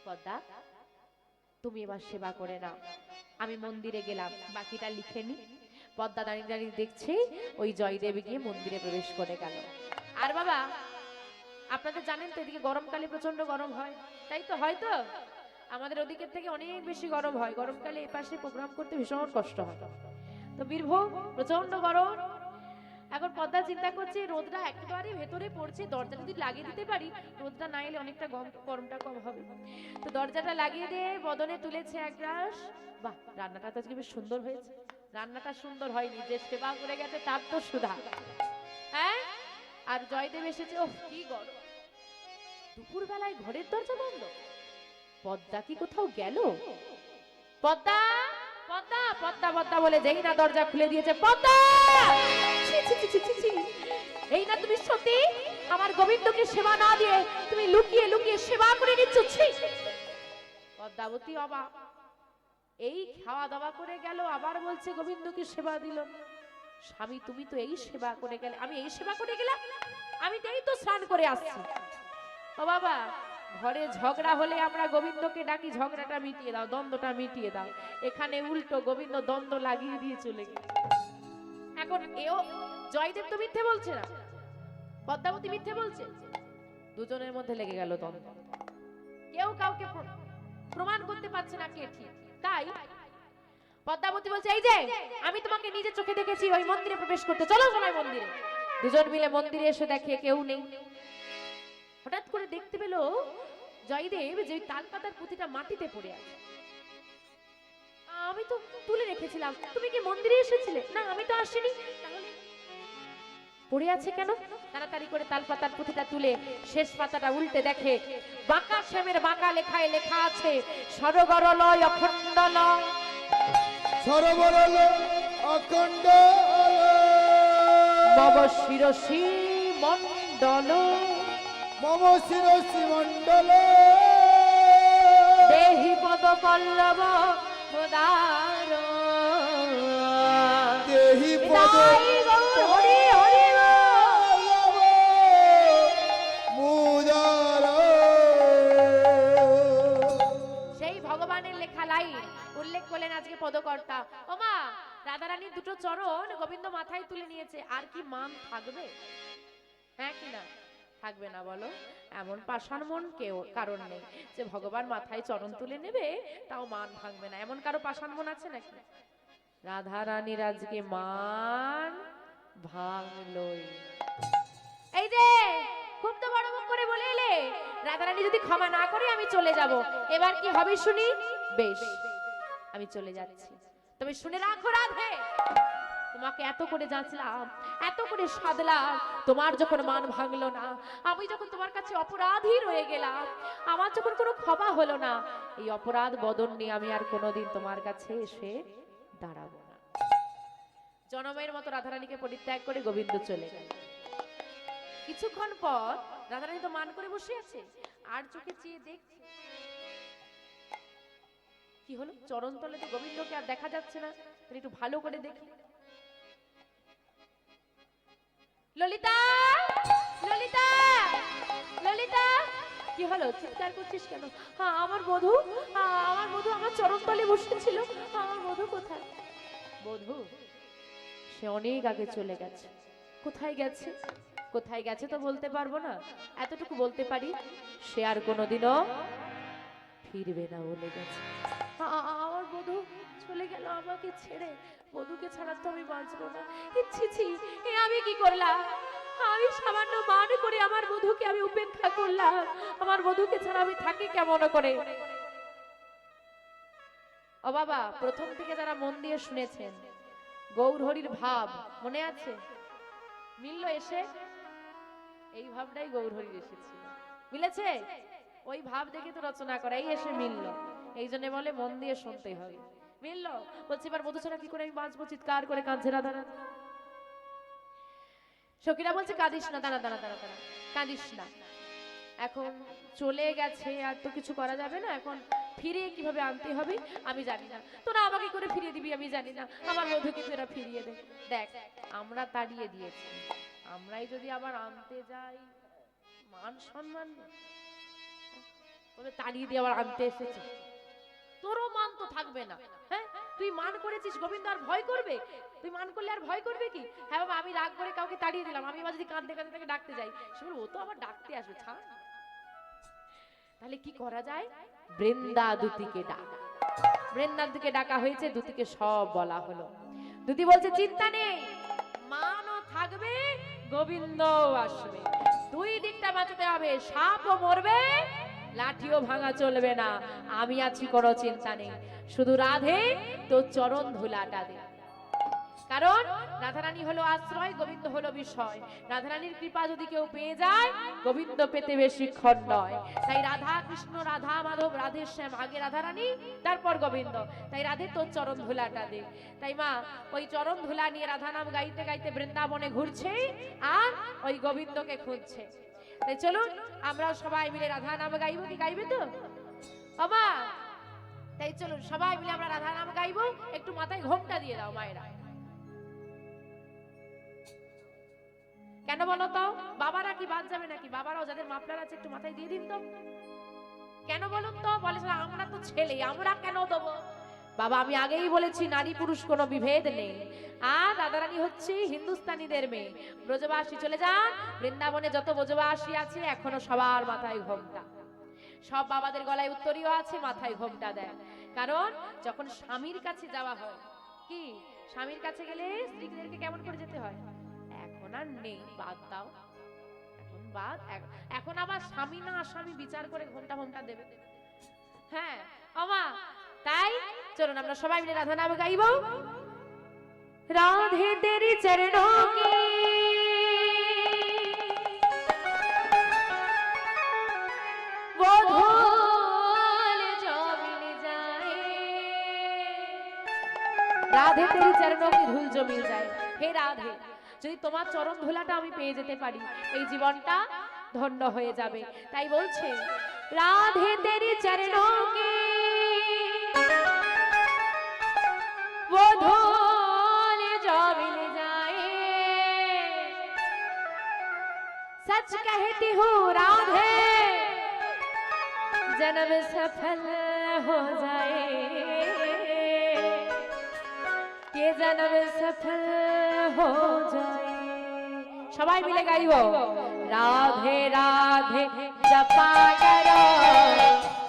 পদ্মা, তুমি এবার সেবা করে নাও, আমি মন্দিরে গেলাম, বাকিটা লিখে নি। পদ্মা দাঁড়িয়ে দাঁড়িয়ে দেখছে ওই জয়দেব গিয়ে মন্দিরে প্রবেশ করে গেল। আর বাবা, আপনাদের জানেন তো এদিকে গরমকালে প্রচন্ড গরম হয়, তাই তো? হয়তো আমাদের ওদিকের থেকে অনেক বেশি গরম হয়, গরমকালে এই পাশে প্রোগ্রাম করতে ভীষণ কষ্ট হয়। তো বীরভূম প্রচন্ড গরম। এখন পদ্মা চিন্তা করছে, রোদটা একেবারে ভেতরে পড়ছে, দরজা যদি লাগিয়ে দিতে পারি, রোদটা না এলে অনেকটা গরমটা কম হবে। তো দরজাটা লাগিয়ে দিয়ে বদনে তুলেছে এক গ্রাস। বাহ, রান্নাটা তো আজকে বেশ সুন্দর হয়েছে। রান্নাটা সুন্দর হয়নি, যে সেবা করে গেছে তার তো সুধা। হ্যাঁ, আর জয়দেব এসেছে, ওহ কি গরম। দুপুর বেলায় ঘরের দরজা বন্ধ, পদ্মা কি কোথাও গেল? পদ্মা, পদ্মা, পদ্মা, পদ্মা বলে যেই না দরজা খুলে দিয়েছে, পদ্মা, এই না তুমি সত্যি আমার গোবিন্দকে সেবা না দিয়ে তুমি লুকিয়ে লুকিয়ে সেবা করে নিচ্ছ? পদ্মাবতী অবাক, এই খাওয়া দাওয়া করে গেল, আবার বলছে গোবিন্দকে সেবা দিল। স্বামী, তুমি তো এই সেবা করে গেলে, আমি এই সেবা করে গেলাম? আমি তো এই তো স্নান করে আসছি। ও বাবা, ঘরে ঝগড়া হলে আমরা গোবিন্দকে ডাকি ঝগড়াটা মিটিয়ে দাও, দ্বন্দ্বটা মিটিয়ে দাও। এখানে উল্টো গোবিন্দ দ্বন্দ্ব লাগিয়ে দিয়ে চলে গেছে। এখন এও জয়দেব তো মিথ্যে বলছে না, পদ্মাবতী মিথ্যে বলছে, দুজনের মধ্যে লেগে গেল দ্বন্দ্ব। কেউ কাউকে প্রমাণ করতে পারছে না কে ঠিক। তাই পদ্মাবতী বলছে, এই যে আমি তোমাকে নিজে চোখে দেখেছি ওই মন্দিরে প্রবেশ করতে, চলো সবাই মন্দিরে। দুজন মিলে মন্দিরে এসে দেখে কেউ নেই। হঠাৎ করে দেখতে পেল জয়দেব যে তালপাতার পুঁথিটা মাটিতে পড়ে আছে। আমি তো তুলে রেখেছিলাম, তুমি কি মন্দিরে এসেছিলে? না, আমি তো আসিনি। তাহলে পড়ে আছে কেন? তাড়াতাড়ি করে তালপাতার পুঁথিটা তুলে শেষ পাতাটা উল্টে দেখে বাঁকা শ্যামের বাঁকা লেখায় লেখা আছে, সরগরলয় অখণ্ডলয় সরবরল অখণ্ড মম শিরসি মণ্ডল মম শিরসি মণ্ডল দেহি পদ পল্লব মোদার দেহি পদ হরি হরি মুদার। সেই ভগবানের লেখা লাইন উল্লেখ করলেন আজকে পদকর্তা। ওমা, রাধারানীর দুটো চরণ গোবিন্দ মাথায় তুলে নিয়েছে, আর কি মান থাকবে? হ্যাঁ কি না? থাকবে না বলো? এমন পাষাণ মন কেউ কারণ নেই যে ভগবান মাথায় চরণ তুলে নেবে তাও মান ভাঙবে না। এমন কারো পাষাণ মন আছে নাকি? রাধারানীর আজকে মান ভাঙলই। এই যে খুব তো বড় মুখ করে বলে এলে, রাধারানী যদি ক্ষমা না করে আমি চলে যাব, এবার কি হবে শুনি? বেশ, আমি চলে যাচ্ছি, তবে শুনে রাখো রাধে, তোমাকে এত করে যাচলাম, এত করে সাধলাম, তোমার যখন মান ভাঙলো না, আমি যখন তোমার কাছে অপরাধী রয়ে গেলাম, আমার যখন কোনো ক্ষমা হলো না, এই অপরাধ বদন নিয়ে আমি আর কোনোদিন তোমার কাছে এসে দাঁড়াবো না। জনমের মতো রাধারানীকে পরিত্যাগ করে গোবিন্দ চলে গেল। কিছুক্ষণ পর রাধারানী তো মান করে বসে আছে, আর চোখে চেয়ে দেখছে কি হলো, চরণ তলে তো গোবিন্দকে আর দেখা যাচ্ছে না। একটু ভালো করে দেখি, ললিতা, ললিতা, ললিতা, কি হলো? চিৎকার করছিস কেন? হ্যাঁ, আমার বধূ, আমার বধূ আমার চরণ তলে বসেছিল, আমার বধূ কোথায়? বধূ সে অনেক আগে চলে গেছে। কোথায় গেছে? কোথায় গেছে তো বলতে পারবো না, এতটুকু বলতে পারি, সে আর কোনোদিনও ফিরবে না বলে গেছে। আমার বধূ চলে গেল আমাকে ছেড়ে, বধূকে ছাড়া তো আমি বাঁচবো না। ছি, আমি কি করলাম? আমি সামান্য মান করে আমার বধূকে আমি উপেক্ষা করলাম, আমার বধূকে ছাড়া আমি থাকি কেমন করে? ও বাবা, প্রথম থেকে যারা মন দিয়ে শুনেছেন, গৌর হরির ভাব মনে আছে? মিলল এসে? এই ভাবটাই গৌর হরির এসেছিল, মিলেছে? ওই ভাব দেখে তো রচনা করা, এই এসে মিলল। এই জন্য বলে মন দিয়ে শুনতে হবে। মিলল? বলছি এবার বধূ ছাড়া কি করে আমি বাঁচবো? চিৎকার করে কাঁদছে রাধারানী। সখীরা বলছে কাঁদিস না, দাঁড়া দাঁড়া দাঁড়া দাঁড়া, কাঁদিস না, এখন চলে গেছে আর তো কিছু করা যাবে না, এখন ফিরিয়ে কিভাবে আনতে হবে আমি জানি না, তোরা আমাকে করে ফিরিয়ে দিবি আমি জানি না, আমার বধূকে তোরা ফিরিয়ে দে। দেখ, আমরা তাড়িয়ে দিয়েছি, আমরাই যদি আবার আনতে যাই, মান সম্মান বলে তাড়িয়ে দিয়ে আবার আনতে এসেছে, তোরও মান তো থাকবে না। হ্যাঁ, তুই মান করেছিস, গোবিন্দ আর ভয় করবে? তুই মান করলে আর ভয় করবে কি? হ্যাঁ বাবা, আমি রাগ করে কাউকে তাড়িয়ে দিলাম, আমি আবার যদি কাঁদতে কাঁদতে তাকে ডাকতে যাই, সে বলবে ও তো আবার ডাকতে আসবে, ছাড়। তাহলে কি করা যায়? বৃন্দা দুতিকে ডাকা, বৃন্দার দিকে ডাকা হয়েছে, দুতিকে সব বলা হলো। দুতি বলছে চিন্তা নেই, মানও থাকবে, গোবিন্দ আসবে, দুই দিকটা বাঁচাতে হবে, সাপও মরবে, লাঠিও ভাঙা চলবে না, আমি আছি, কোনো চিন্তা নেই, শুধু রাধে তো চরণ ধুলাটা দে। কারণ রাধারানী হলো আশ্রয়, গোবিন্দ হলো বিষয়। রাধারানীর কৃপা যদি কেউ পেয়ে যায়, গোবিন্দ পেতে বেশিক্ষণ নয়। তাই রাধা কৃষ্ণ, রাধা মাধব, রাধে শ্যাম, আগে রাধারানী তারপর গোবিন্দ। তাই রাধে তোর চরণ ধুলাটা দে। তাই মা ওই চরণ ধুলা নিয়ে রাধা নাম গাইতে গাইতে বৃন্দাবনে ঘুরছে আর ওই গোবিন্দকে খুঁজছে। তাই চলুন আমরা সবাই মিলে রাধা নাম গাইবো। কি গাইবে তো বাবা? তাই চলুন সবাই মিলে আমরা রাধা নাম গাইবো। একটু মাথায় ঘোমটা দিয়ে দাও মায়েরা। কেন বলো তো? বাবারা কি বাদ যাবে নাকি? বাবারাও যাদের মাফলার আছে একটু মাথায় দিয়ে দিন তো। কেন বলুন তো? বলে স্যার আমরা তো ছেলে, আমরা কেন দেবো? বাবা আমি আগেই বলেছি নারী পুরুষ কোনো বিভেদ নেই। আর রাধারানী হচ্ছে হিন্দুস্তানীদের মেয়ে। ব্রজবাসী চলে যান, বৃন্দাবনে যত ব্রজবাসী আছে এখনো সবার মাথায় ঘোমটা, সব বাবাদের গলায় উত্তরীয় আছে, মাথায় ঘোমটা দেয়। কারণ যখন স্বামীর কাছে যাওয়া হয়, কি স্বামীর কাছে গেলে স্ত্রীদেরকে কেমন করে যেতে হয়? এখন আর নেই, বাদ দাও, এখন বাদ। এখন আবার স্বামী না স্বামী বিচার করে ঘোমটা ঘোমটা দেবে। হ্যাঁ আমা, তাই চলুন আমরা সবাই মিলে রাধা নাম গাইব। রাধে তেরি চरणों की वो धूल जो मिल जाए, রাধে তেরি চरणों की धूल जो मिल जाए। হে রাধে, যদি তোমার চরণ ধুলাটা আমি পেয়ে যেতে পারি এই জীবনটা ধন্য হয়ে যাবে। তাই বলছে রাধে তেরি চरणों की वो धूल जो मिल जाए, सच कहती हूँ राधे जन्म सफल हो जाए, ये जन्म सफल हो जाए। সবাই মিলে গাইবো রাধে রাধে জপা করো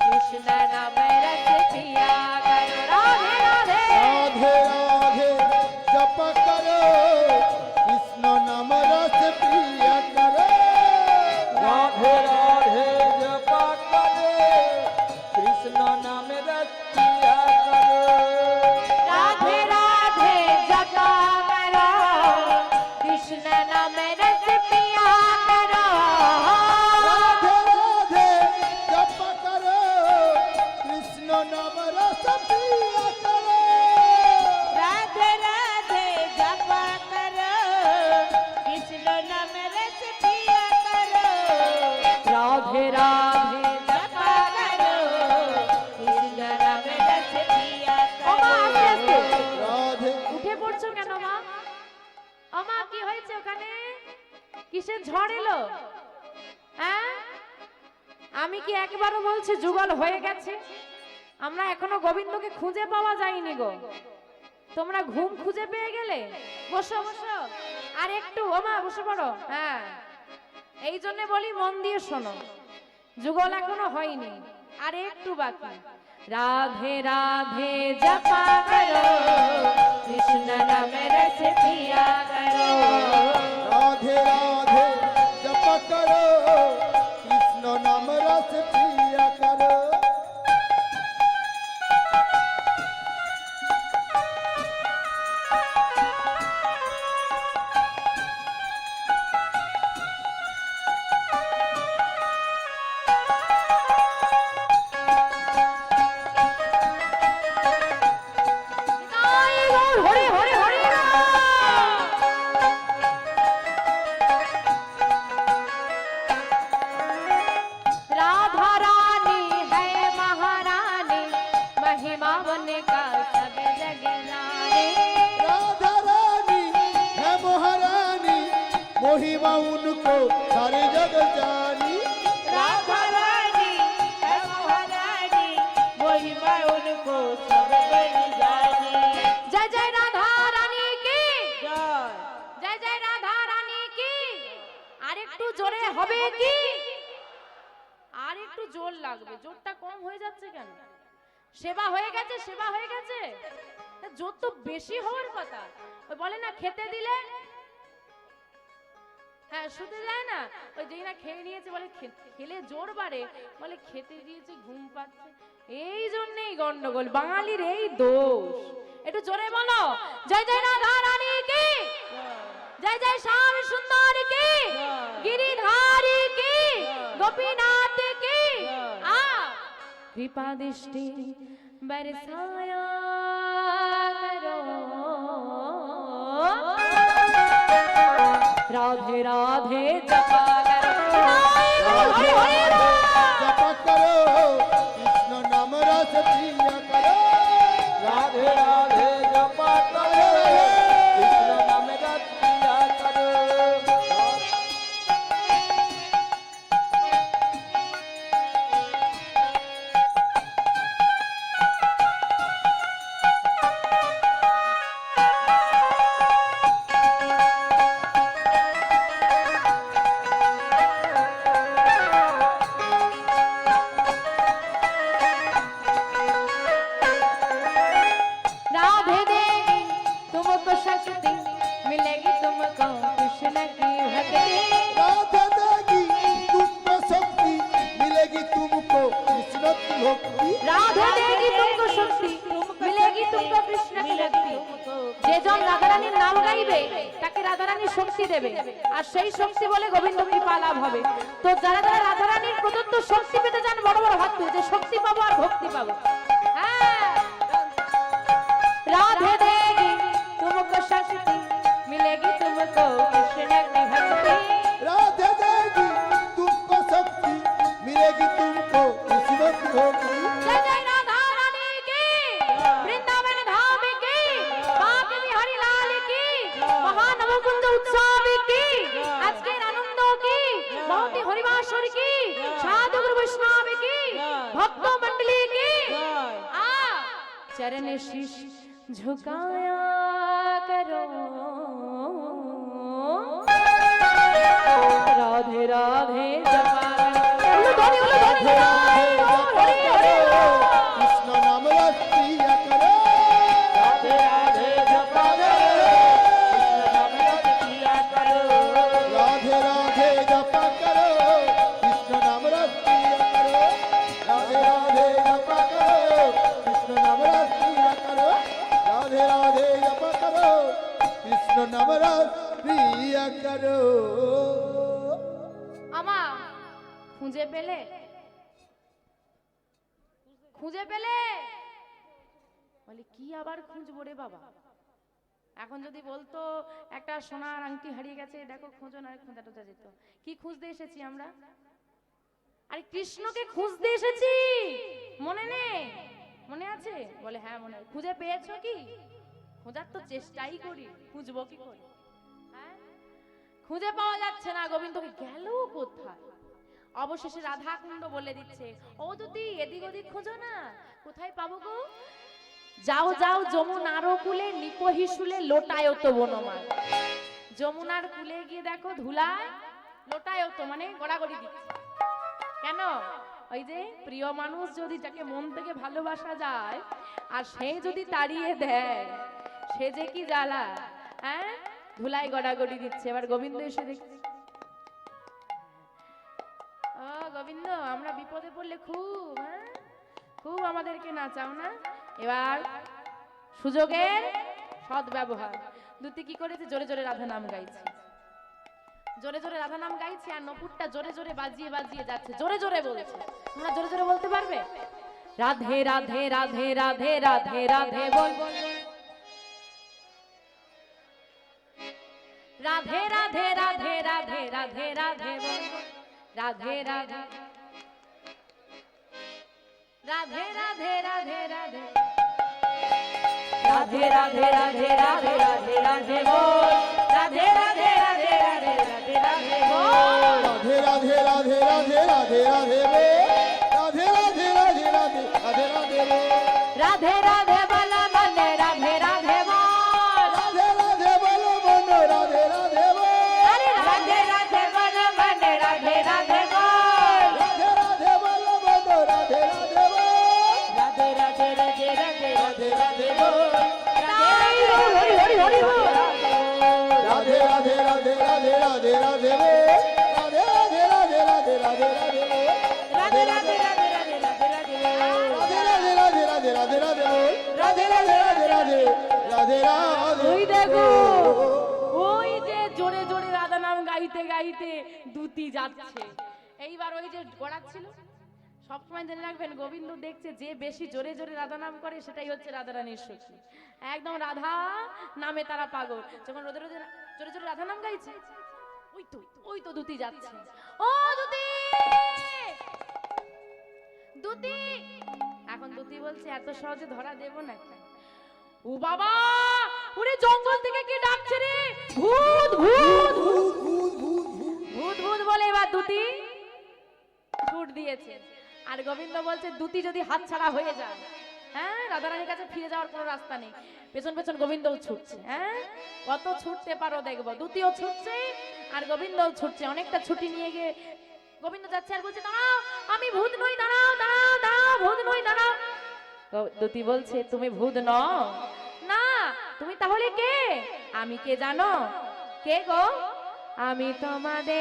কৃষ্ণ নাম রস পিয়া করো, রাধে রাধে राधे राधे जप करो कृष्ण नाम रस पिया करो। राधे राधे जपा करे कृष्ण नाम रस पिया करो। राधे राधे जपा करो कृष्ण नाम रस पिया करो। राधे राधे जप करो कृष्ण नाम रस पिया करो। राधे राधे जपा करो कृष्ण नाम रस पिया करो। राधे राधे जपा करो कृष्ण नाम रस पिया ও মা, करो। আস্তে আস্তে। राधे উঠে পড়ছো কেন মা? ও মা, কি হয়েছে ওখানে? কিসের ঝড় এলো? হ্যাঁ, আমি কি একবারও বলছি যুগল হয়ে গেছে? আমরা এখনো গোবিন্দকে খুঁজে পাওয়া যায়নি গো। তোমরা ঘুম খুঁজে পেয়ে গেলে? বসো বসো, আর একটু। ও মা বসে পড়ো। হ্যাঁ, এই জন্য বলি মন দিয়ে শোনো, যুগল এখনো হয়নি, আর একটু বাকি। রাধে রাধে জপা করো কৃষ্ণ নাম রস পিয়া করো। राधे राधे जप करो कृष्ण नाम रस पिया करो। নিতাই গৌর হরি হরি হরি রাম। राधा रानी है महारानी, महिमा बने का सब जग जाने। राधा रानी है महारानी महिमा उनको सारे जग जानी। राधा रानी है महारानी महिमा उनको सब बन जाने। जय जय राधा रानी की, जय जय जय राधा रानी की। আর একটু জোরে হবে কি? আর একটু জোর লাগবে। জোরটা কম হয়ে যাচ্ছে কেন? সেবা হয়ে গেছে, সেবা হয়ে গেছে। জোর তো বেশি হওয়ার কথা। ওই বলে না খেতে দিলে, হ্যাঁ শুতে যায় না, ওই যেই না খেয়ে নিয়েছে বলে খেলে জোর বাড়ে, বলে খেতে দিয়েছে ঘুম পাচ্ছে। এই জন্যই গন্ডগোল, বাঙালির এই দোষ। একটু জোরে বলো জয় জয় রাধা রানী কি, जय जय श्याम सुंदर की, गिरिधारी की, गोपीनाथ की। आ कृपा दृष्टि बरसाया करो। राधे राधे जपा करो। हरे हरे राम। जप करो कृष्ण नाम रस पिया करो। राधे राधे जपा करो कृष्ण नाम रस पिया करो। যে জন রাধারানীর নাম গাইবে তাকে রাধারানী শক্তি দেবে, আর সেই শক্তি বলে গোবিন্দ কৃপা লাভ হবে। তো যারা যারা রাধারানীর প্রদত্ত শক্তি পেতে চান বড় বড় হাত তুলে, যে শক্তি পাবো আর ভক্তি পাবো। হ্যাঁ, राधे देगी तुमको शक्ति, मिलेगी तुमको कृष्ण की भक्ति। राधे देगी तुमको शक्ति, मिलेगी तुमको कृष्ण की भक्ति। जय जय राधा रानी की, वृंदावन धाम की, बांके बिहारी लाल की, महानवकुंज उत्सव की, आज के आनंद की, बहुत ही हरिवासर की, साधु गुरु वैष्णव की, भक्त मंडली की, आ चरण शीश झुकाया करो। राधे राधे जपा कृष्ण नाम रस प्रिय करो। राधे राधे जपा करो, कृष्ण नाम रस प्रिय करो। राधे राधे जपा करो, कृष्ण नाम रस प्रिय करो। राधे राधे जपा करो, कृष्ण नाम रस प्रिय करो। राधे राधे जपा करो, कृष्ण नाम रस प्रिय करो। আমা খুঁজে পেলে, খুঁজে পেলে? বলে কি আবার খুঁজবো রে বাবা? এখন যদি বলতো একটা সোনার আংটি হারিয়ে গেছে, দেখো খোঁজো, না খোঁজা টোজা যেত। কি খুঁজতে এসেছি আমরা? আরে কৃষ্ণকে খুঁজতে এসেছি, মনে নেই? মনে আছে? বলে হ্যাঁ মনে আছে। খুঁজে পেয়েছো কি? খোঁজার তো চেষ্টাই করি, খুঁজবো কি করে? হ্যাঁ, খুঁজে পাওয়া যাচ্ছে না, গোবিন্দকে গেল কোথায়? অবশেষে রাধা কুণ্ড বলে দিচ্ছে, ও দুতি এদিক ওদিক খোঁজো না, কোথায় পাবো গো? যাও যাও যমুনার কুলে নিপহিসুলে লোটায়ত বনমাল। যমুনার কুলে গিয়ে দেখো ধুলায় লোটায়ত মানে গড়াগড়ি দিচ্ছে। কেন? ওই যে প্রিয় মানুষ যদি যাকে মন থেকে ভালোবাসা যায় আর সে যদি তাড়িয়ে দেয়, সে যে কি জ্বালা। হ্যাঁ, ধুলায় গড়াগড়ি দিচ্ছে। এবার গোবিন্দ এসে দেখছে, ও গোবিন্দ আমরা বিপদে পড়লে খুব, হ্যাঁ খুব আমাদেরকে নাচাও না। এবার সুযোগের সৎ ব্যবহার। দুতি কি করেছে? জোরে জোরে রাধা নাম গাইছে, জোরে জোরে রাধা নাম গাইছে, আর নপুরটা জোরে জোরে বাজিয়ে বাজিয়ে যাচ্ছে, জোরে জোরে বলছে। তোমরা জোরে জোরে বলতে পারবে? রাধে রাধে রাধে রাধে রাধে রাধে বল, রাধে রাধে রাধে রাধে রাধে রাধে বল, রাধে রাধে রাধে রাধে রাধে রাধে রাধে রাধে রাধে রাধে রাধে রাধে বল, রাধে রাধে রাধে রাধে রাধে রাধে বল, राधे राधे राधे राधे राधे राधे बो। राधे राधे राधे राधे राधे राधे बो। राधे राधे बल मन राधे राधे बोल, राधे राधे बोलो बोलो राधे राधे बो। अरे राधे राधे बल मन राधे राधे बोल, राधे राधे बोलो बोलो राधे राधे बो। राधे राधे राधे राधे राधे राधे बोल, हरि हरि हरि बोल, राधे राधे राधे राधे राधे राधे बो। राधे राधे राधे राधे राधे राधे बो। राधे राधे राधे राधे राधे राधे बोल, राधे राधे राधे राधे राधे राधे बो। राधे राधे राधे राधे राधे राधे। ওই দেখো, ওই যে জোরে জোরে রাধা নাম গাইতে গাইতে দুতি যাচ্ছে। এইবার ওই যে গড়াচ্ছিল, সবসময় জেনে রাখবেন গোবিন্দ দেখছে যে বেশি জোরে জোরে রাধা নাম করে সেটাই হচ্ছে রাধারানীর সখী। একদম রাধা নামে তারা পাগল। যখন রোদে রোদে জোরে জোরে রাধা নাম গাইছে, ওই তো দুতি যাচ্ছে। ও দুতি, দুতি। এখন দুতি বলছে এত সহজে ধরা দেব না। ও বাবা, ওরে জঙ্গল থেকে কি ডাকছে রে? ভূত ভূত ভূত ভূত বলে এবার দুতি ছুট দিয়েছে। আর গোবিন্দ বলছে দুতি যদি হাতছাড়া হয়ে যায়, হ্যাঁ রাধারানীর কাছে ফিরে যাওয়ার কোনো রাস্তা নেই। পেছন পেছন গোবিন্দও ছুটছে। হ্যাঁ, কত ছুটতে পারো দেখবো। দুতিও ছুটছে আর গোবিন্দও ছুটছে। অনেকটা ছুটি নিয়ে গিয়ে গোবিন্দ যাচ্ছে আর বলছে, দাঁড়াও আমি ভূত নই, দাঁড়াও দাঁড়াও দাঁড়াও, ভূত নই দাঁড়াও। দুতি বলছে, তুমি ভূত নও না, তুমি তাহলে কে? আমি কে জানো? কে গো? আমি তোমাদের,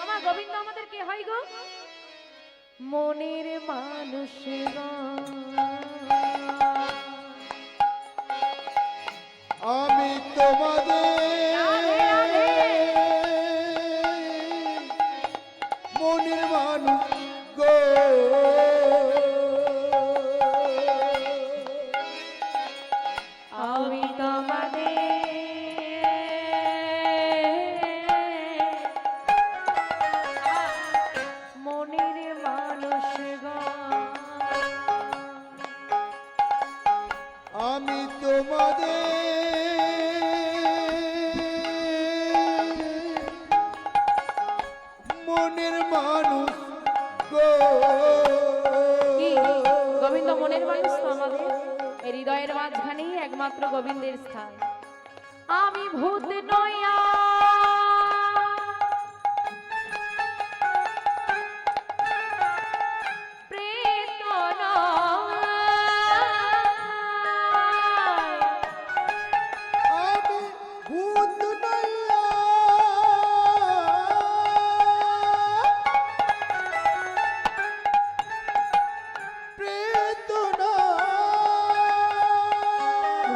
আমার গোবিন্দ আমাদের কে হয় গো? মনের মানুষ গো। তোমাদের রাধে রাধে। মনের মানুষ গো আমি তোমাদের মনের মানুষ গো। আমি তোমাদের মনের মানুষ গো কি গোবিন্দ মনের মানুষ তো আমাদের এই হৃদয়ের মাঝখানেই একমাত্র গোবিন্দের স্থান। আমি ভূত নয়া প্রেত নয়, আমি ভূত নইয়া প্রেত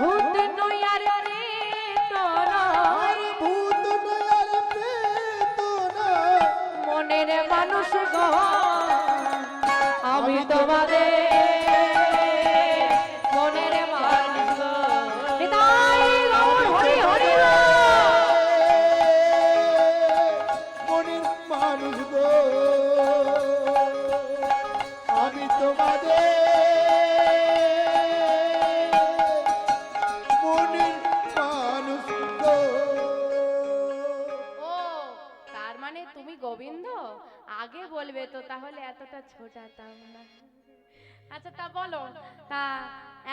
ভূত নয়ার প্রেত নয়, ভূত নয়ার প্রেত নয় মনের মানুষ গো। আমি তোমাদের মনের মানুষ গো। নিতাই গৌর হরি হরি বল। মনের মানুষ গো আমি তোমাদের মনের মানুষ গো ও তার মানে তুমি গোবিন্দ আগে বলবে তো তাহলে এতটা ছোটাতাম না। আচ্ছা তা বলো, তা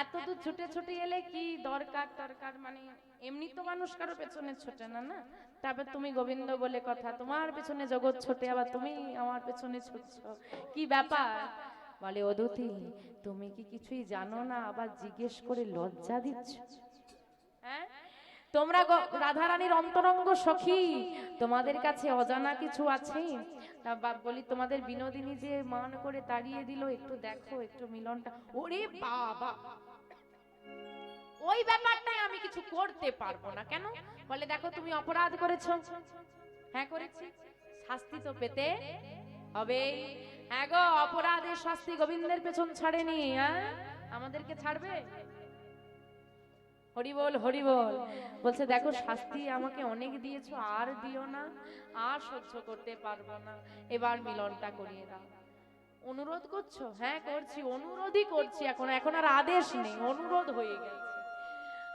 এত দূর ছুটে ছুটে এলে কি দরকার মানে এমনি তো মানুষ কারো পেছনে ছোটে না না, তারপর তুমি গোবিন্দ বলে কথা, তোমার পেছনে জগৎ ছোটে আবার তুমি আমার পেছনে ছুটছো, কি ব্যাপার? বলে অদুতি তুমি কি কিছুই জানো না আবার জিজ্ঞেস করে লজ্জা দিচ্ছ? হ্যাঁ তোমরা রাধারানীর অন্তরঙ্গ সখী, তোমাদের কাছে অজানা কিছু আছে? তা বলি তোমাদের বিনোদিনী যে মান করে তাড়িয়ে দিল, একটু দেখো একটু মিলনটা। ওরে বাবা ওই ব্যাপারটাই আমি কিছু করতে পারবো না। কেন? বলে দেখো তুমি অপরাধ করেছো। হ্যাঁ করেছি, শাস্তি তো পেতে হবে। হ্যাঁ গো অপরাধের শাস্তি গোবিন্দের পেছন ছাড়েনি, হ্যাঁ আমাদেরকে ছাড়বে? হরি বল হরি বল। বলছে দেখো শাস্তি আমাকে অনেক দিয়েছো, আর দিও না, আর সহ্য করতে পারবো না, এবার মিলনটা করিয়ে দাও। অনুরোধ করছো? হ্যাঁ করছি, অনুরোধই করছি, এখন আর আদেশ নেই, অনুরোধ হয়ে গেছে।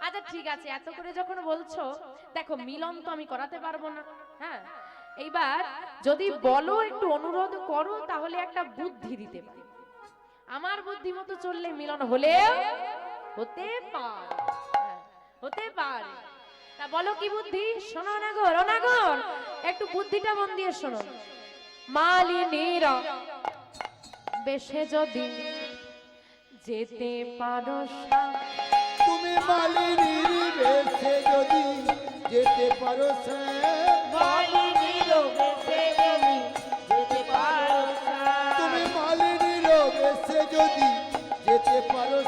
আচ্ছা ঠিক আছে, এত করে যখন বলছো, দেখো মিলন তো আমি করাতে পারবো না। হ্যাঁ এইবার যদি বলো একটু অনুরোধ করো, তাহলে একটা বুদ্ধি দিতে পারি। আমার বুদ্ধি মতো চললে মিলন হলেও হতে পারে, হতে পারে। তা বলো কি বুদ্ধি? শোনো নাগর, ও নাগর একটু বুদ্ধিটা মন দিয়ে শোনো। মালিনীর বেশে যদি যেতে পারো তুমি মালিনীর বেশে যদি যেতে পারো মালিনীর বেশে যদি যেতে পারো তুমি মালিনীর বেশে যদি যেতে পারো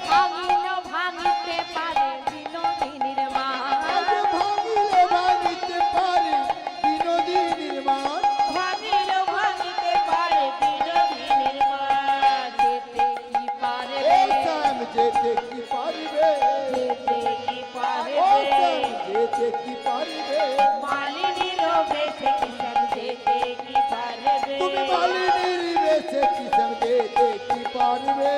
ভাঙিল ভাঙিতে পারে বিনোদিনীর মা, ভাঙিলে ভাঙিতে পারে বিনোদিনীর মান ভাঙিল ভাঙিতে পারে বিনোদিনীর মা, যেতে কি পারবে, যেতে কি পারবে, যেতে কি যেতে কি পারবে, মালিনীর বেশে কিষান যেতে কি পারবে, তুমি মালিনীর বেশে কিষান যেতে কি পারবে।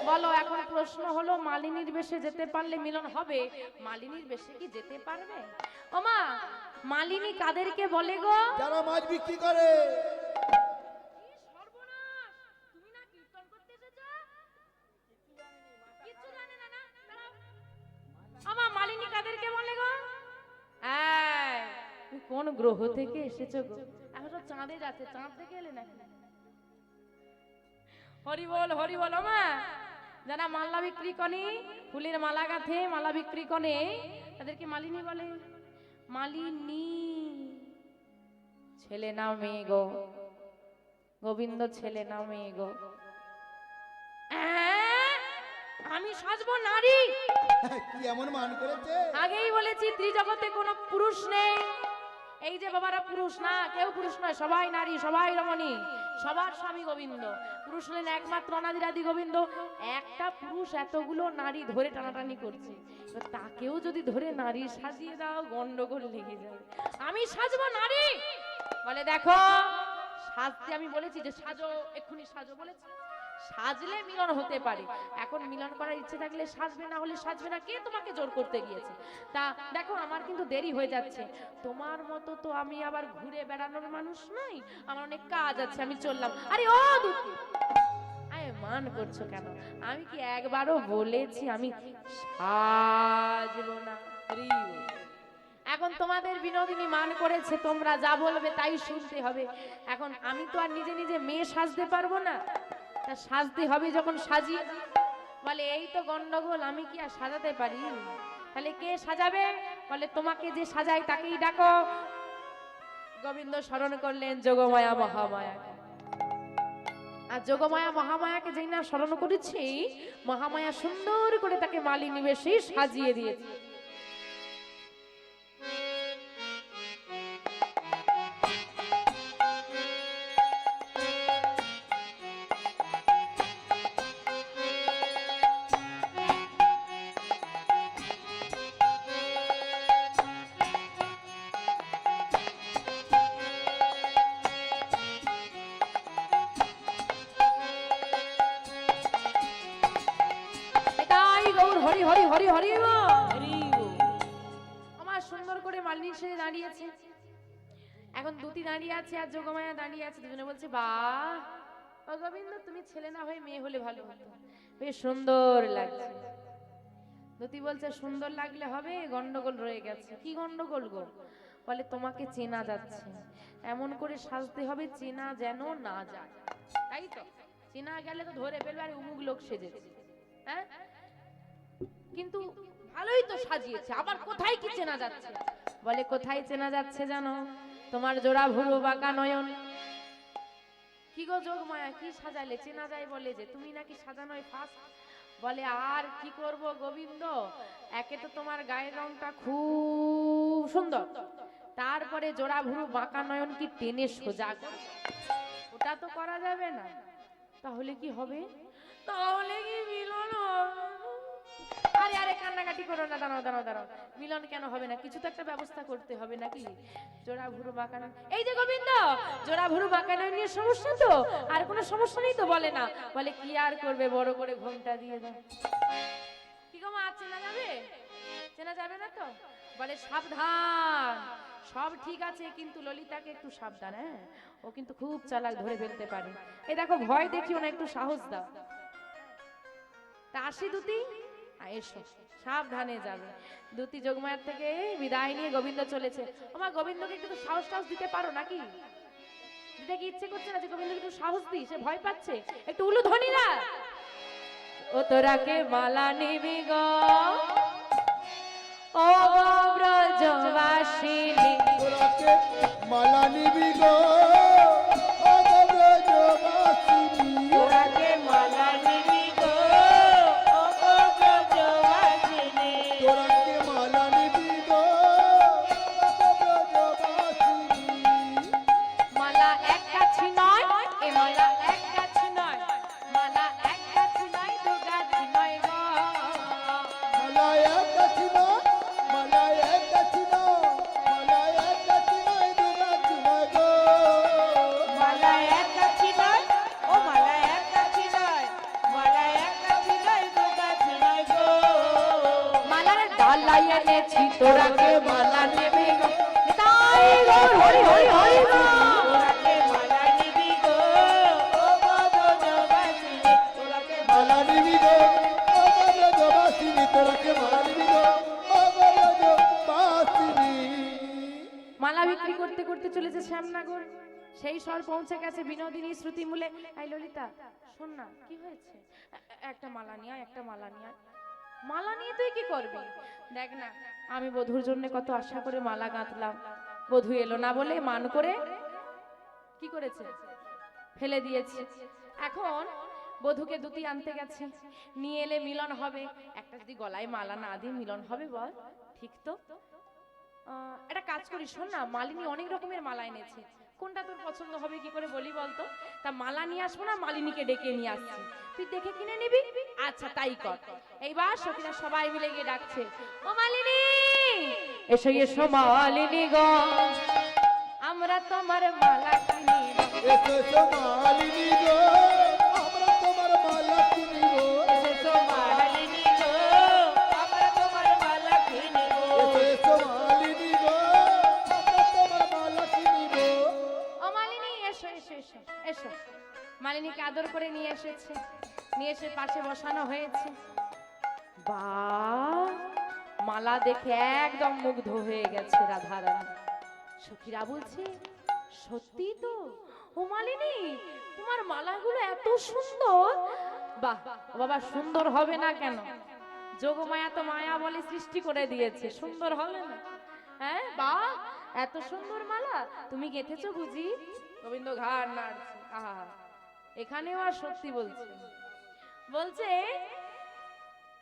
বলো এখন প্রশ্ন হলো মালিনীর বেশে যেতে পারলে মিলন হবে, মালিনীর বেশে কি যেতে পারবে? ওমা মালিনী কাদেরকে বলে গো? যারা মাছ বিক্রি করে। আমার মালিনী কাদেরকে বলে গো? তুমি কোন গ্রহ থেকে এসেছো গো? এখন তো চাঁদে যাচ্ছে, চাঁদ থেকে এলে নাকি? হরি বল মা। যারা মালা বিক্রি করে, ফুলের মালা গাঁথে, মালা বিক্রি করে, তাদেরকে মালিনী বলে। মালিনী ছেলে না মেয়ে গো? গোবিন্দ ছেলে না মেয়ে গো? আমি সাজবো নারী। কি এমন মান করেছে? আগেই বলেছি ত্রিজগতে কোনো পুরুষ নেই। এই যে বাবারা পুরুষ না, কেউ পুরুষ নয়, সবাই নারী, সবাই রমণী, সবার স্বামী গোবিন্দ। পুরুষ হলেন একমাত্র অনাদিরাদি গোবিন্দ। একটা পুরুষ এতগুলো নারী ধরে টানাটানি করছে, এবার তাকেও যদি ধরে নারী সাজিয়ে দাও গন্ডগোল লেগে যাবে। আমি সাজবো নারী। বলে দেখো সাজতে আমি বলেছি যে সাজো, এক্ষুনি সাজো বলেছি। সাজলে মিলন হতে পারে। এখন মিলন করার ইচ্ছে থাকলে সাজবে, না হলে সাজবে না। কে তোমাকে জোর করতে গিয়েছে? তা দেখো আমার কিন্তু দেরি হয়ে যাচ্ছে। তোমার মতো তো আমি আবার ঘুরে বেড়ানোর মানুষ নই, আমার অনেক কাজ আছে, আমি চললাম। আরে ও দুঃখী, আরে মান করছো কেন? আমি কি একবারও বলেছি আমি সাজবো না? এখন তোমাদের বিনোদিনী মান করেছে, তোমরা যা বলবে তাই শুনতে হবে। এখন আমি তো আর নিজে নিজে মেয়ে সাজতে পারবো না, তা সাজতে হবে যখন সাজিয়ে দিই। বলে এই তো গন্ডগোল, আমি কি আর সাজাতে পারি? তাহলে কে সাজাবে? বলে তোমাকে যে সাজাই তাকেই ডাকো। গোবিন্দ স্মরণ করলেন যোগমায়া মহামায়া। আর যোগমায়া মহামায়াকে যেই না স্মরণ করেছি, মহামায়া সুন্দর করে তাকে মালিনী বেশে সাজিয়ে দিয়েছে। হরি হরি হরি হরি আমার সুন্দর করে মালিনী সেজে দাঁড়িয়েছে। এখন দুটি দাঁড়িয়ে আছে আর যোগমায়া দাঁড়িয়ে আছে। দুজনে বলছে বাহ ও গোবিন্দ, তুমি ছেলে না হয়ে মেয়ে হলে ভালো হতো, বেশ সুন্দর লাগছে। দুটি বলছে সুন্দর লাগলে হবে, গন্ডগোল রয়ে গেছে। কি গন্ডগোল গো? বলে তোমাকে চেনা যাচ্ছে, এমন করে সাজতে হবে চেনা যেন না যায়। তাই তো, চেনা গেলে তো ধরে ফেলবে আর উমুক লোক সেজেছে। হ্যাঁ, কিন্তু ভালোই তো সাজিয়েছে, আবার কোথায় কি চেনা যাচ্ছে? বলে কোথায় চেনা যাচ্ছে জানো? তোমার জোড়া ভুরু বাঁকা নয়ন। কি গো যোগমায়া, কি সাজালে চেনা যায় বলে যে? তুমি নাকি সাজানোয় ফার্স্ট। বলে আর কি করব গোবিন্দ, একে তো তোমার গায়ের রংটা খুব সুন্দর, তারপরে জোড়া ভুরু বাঁকা নয়ন কি টেনে সোজা, ওটা তো করা যাবে না। তাহলে কি হবে? তাহলে কি মিলন হবে? আরে আরে কান্নাকাটি করো না, দাঁড়াও দাঁড়াও দাঁড়াও। মিলন কেন হবে না? কিছু তো একটা ব্যবস্থা করতে হবে নাকি? জোড়া ভুরু বাঁকানো, এই যে গোবিন্দ জোড়া ভুরু বাঁকানো নিয়ে সমস্যা তো? আর কোনো সমস্যা নেই তো? বলে না। বলে কি আর করবে, বড় করে ঘোমটা দিয়ে দাও। কি গো মা, চেনা যাবে? চেনা যাবে না তো? বলে সাবধান, সব ঠিক আছে কিন্তু ললিতাকে একটু সাবধান। হ্যাঁ, ও কিন্তু খুব চালাক, ধরে ফেলতে পারে। এই দেখো ভয় দেখিও না, একটু সাহস দাও। তা আসি দুটি, এসো, সাবধানে যাবে। দুটি যোগমায়ার থেকে বিদায় নিয়ে গোবিন্দ চলেছে। ওমা গোবিন্দকে একটু তো সাহস টাহস দিতে পারো নাকি? দিতে কি ইচ্ছে করছে না যে গোবিন্দকে একটু সাহস দিই? সে ভয় পাচ্ছে, একটু উলুধ্বনি না। ও তোরাকে মালা নিবি গো ও ব্রজবাসিনী, তোরাকে মালা নিবি গো ও ব্রজবাসিনী, তোরাকে মালা নিবি গো ও ব্রজবাসিনী, তোরাকে মালা নিবি গো ও ব্রজবাসিনী। মালা এক গাছি নয়, এ মালা এক গাছি নয়, মালা এক গাছি নয়, দু গাছি নয় গো। মালা এক গাছি নয়, মালা এক গাছি নয়, মালা এক গাছি নয়, দু গাছি নয় গো। মালা এক গাছি নয়, ও মালা এক গাছি নয়, মালা এক গাছি নয়, দু গাছি নয় গো। মালার ডালাই এনেছি তোরাকে মালা নেবে গো, তাই গো হরি হরি হরি গো। তোরাকে মালা নিবি গো ও ব্রজবাসিনী, তোরাকে মালা নিবি গো ও ব্রজবাসিনী, তোরাকে মালা নিবি গো ও ব্রজবাসিনী। মালা বিক্রি করতে করতে চলেছে শ্যামনগর। সেই স্বর পৌঁছে গেছে বিনোদিনী শ্রুতি মূলে। এই ললিতা শোন না, কি হয়েছে? একটা মালা নিয়ে আয়, একটা মালা নিয়ে আয়। মালা নিয়ে তুই কি করবি? দেখ না, আমি বধুর জন্য কত আশা করে মালা গাঁথলাম, বধু এলো না বলে মান করে কি করেছে? ফেলে দিয়েছে। এখন বধূকে দুটি আনতে গেছে, নিয়ে এলে মিলন হবে। একটা যদি গলায় মালা না দিয়ে মিলন হবে বল, ঠিক তো? একটা কাজ করি, শোন না, মালিনী অনেক রকমের মালা এনেছে, কোনটা তোর পছন্দ হবে কি করে বলি বলতো? তা মালা নিয়ে আসবো না, মালিনীকে ডেকে নিয়ে আসছি, তুই দেখে কিনে নিবি। আচ্ছা তাই কর। এইবার সখীরা সবাই মিলে গিয়ে ডাকছে, ও মালিনী, এসো এসো মালিনী গো, আমরা তোমার মালা কিনি। এসো এসো মালিনী গো, আমরা তোমার মালা কিনিব। এসো মালিনী গো, আমরা তোমার মালা কিনিব। এসো এসো মালিনী গো, আমরা তোমার মালা কিনিব। ও মালিনী, এসো এসো এসো এসো। মালিনীকে আদর করে নিয়ে এসেছে, নিয়ে এসে পাশে বসানো হয়েছে। বাহ, মালা দেখে একদম মুগ্ধ হয়ে গেছে রাধারানী। সখীরা বলছে, সত্যি তো ও মালিনী, তোমার মালাগুলো এত সুন্দর। বাহ বাবা, সুন্দর হবে না কেন? যোগমায়া তো মায়া বলে সৃষ্টি করে দিয়েছে, সুন্দর হবে না? হ্যাঁ, বাহ, এত সুন্দর মালা তুমি গেঁথেছো বুঝি? গোবিন্দ ঘাড় নাড়ছে। আহা, এখানেও আর সত্যি বলছে। বলছে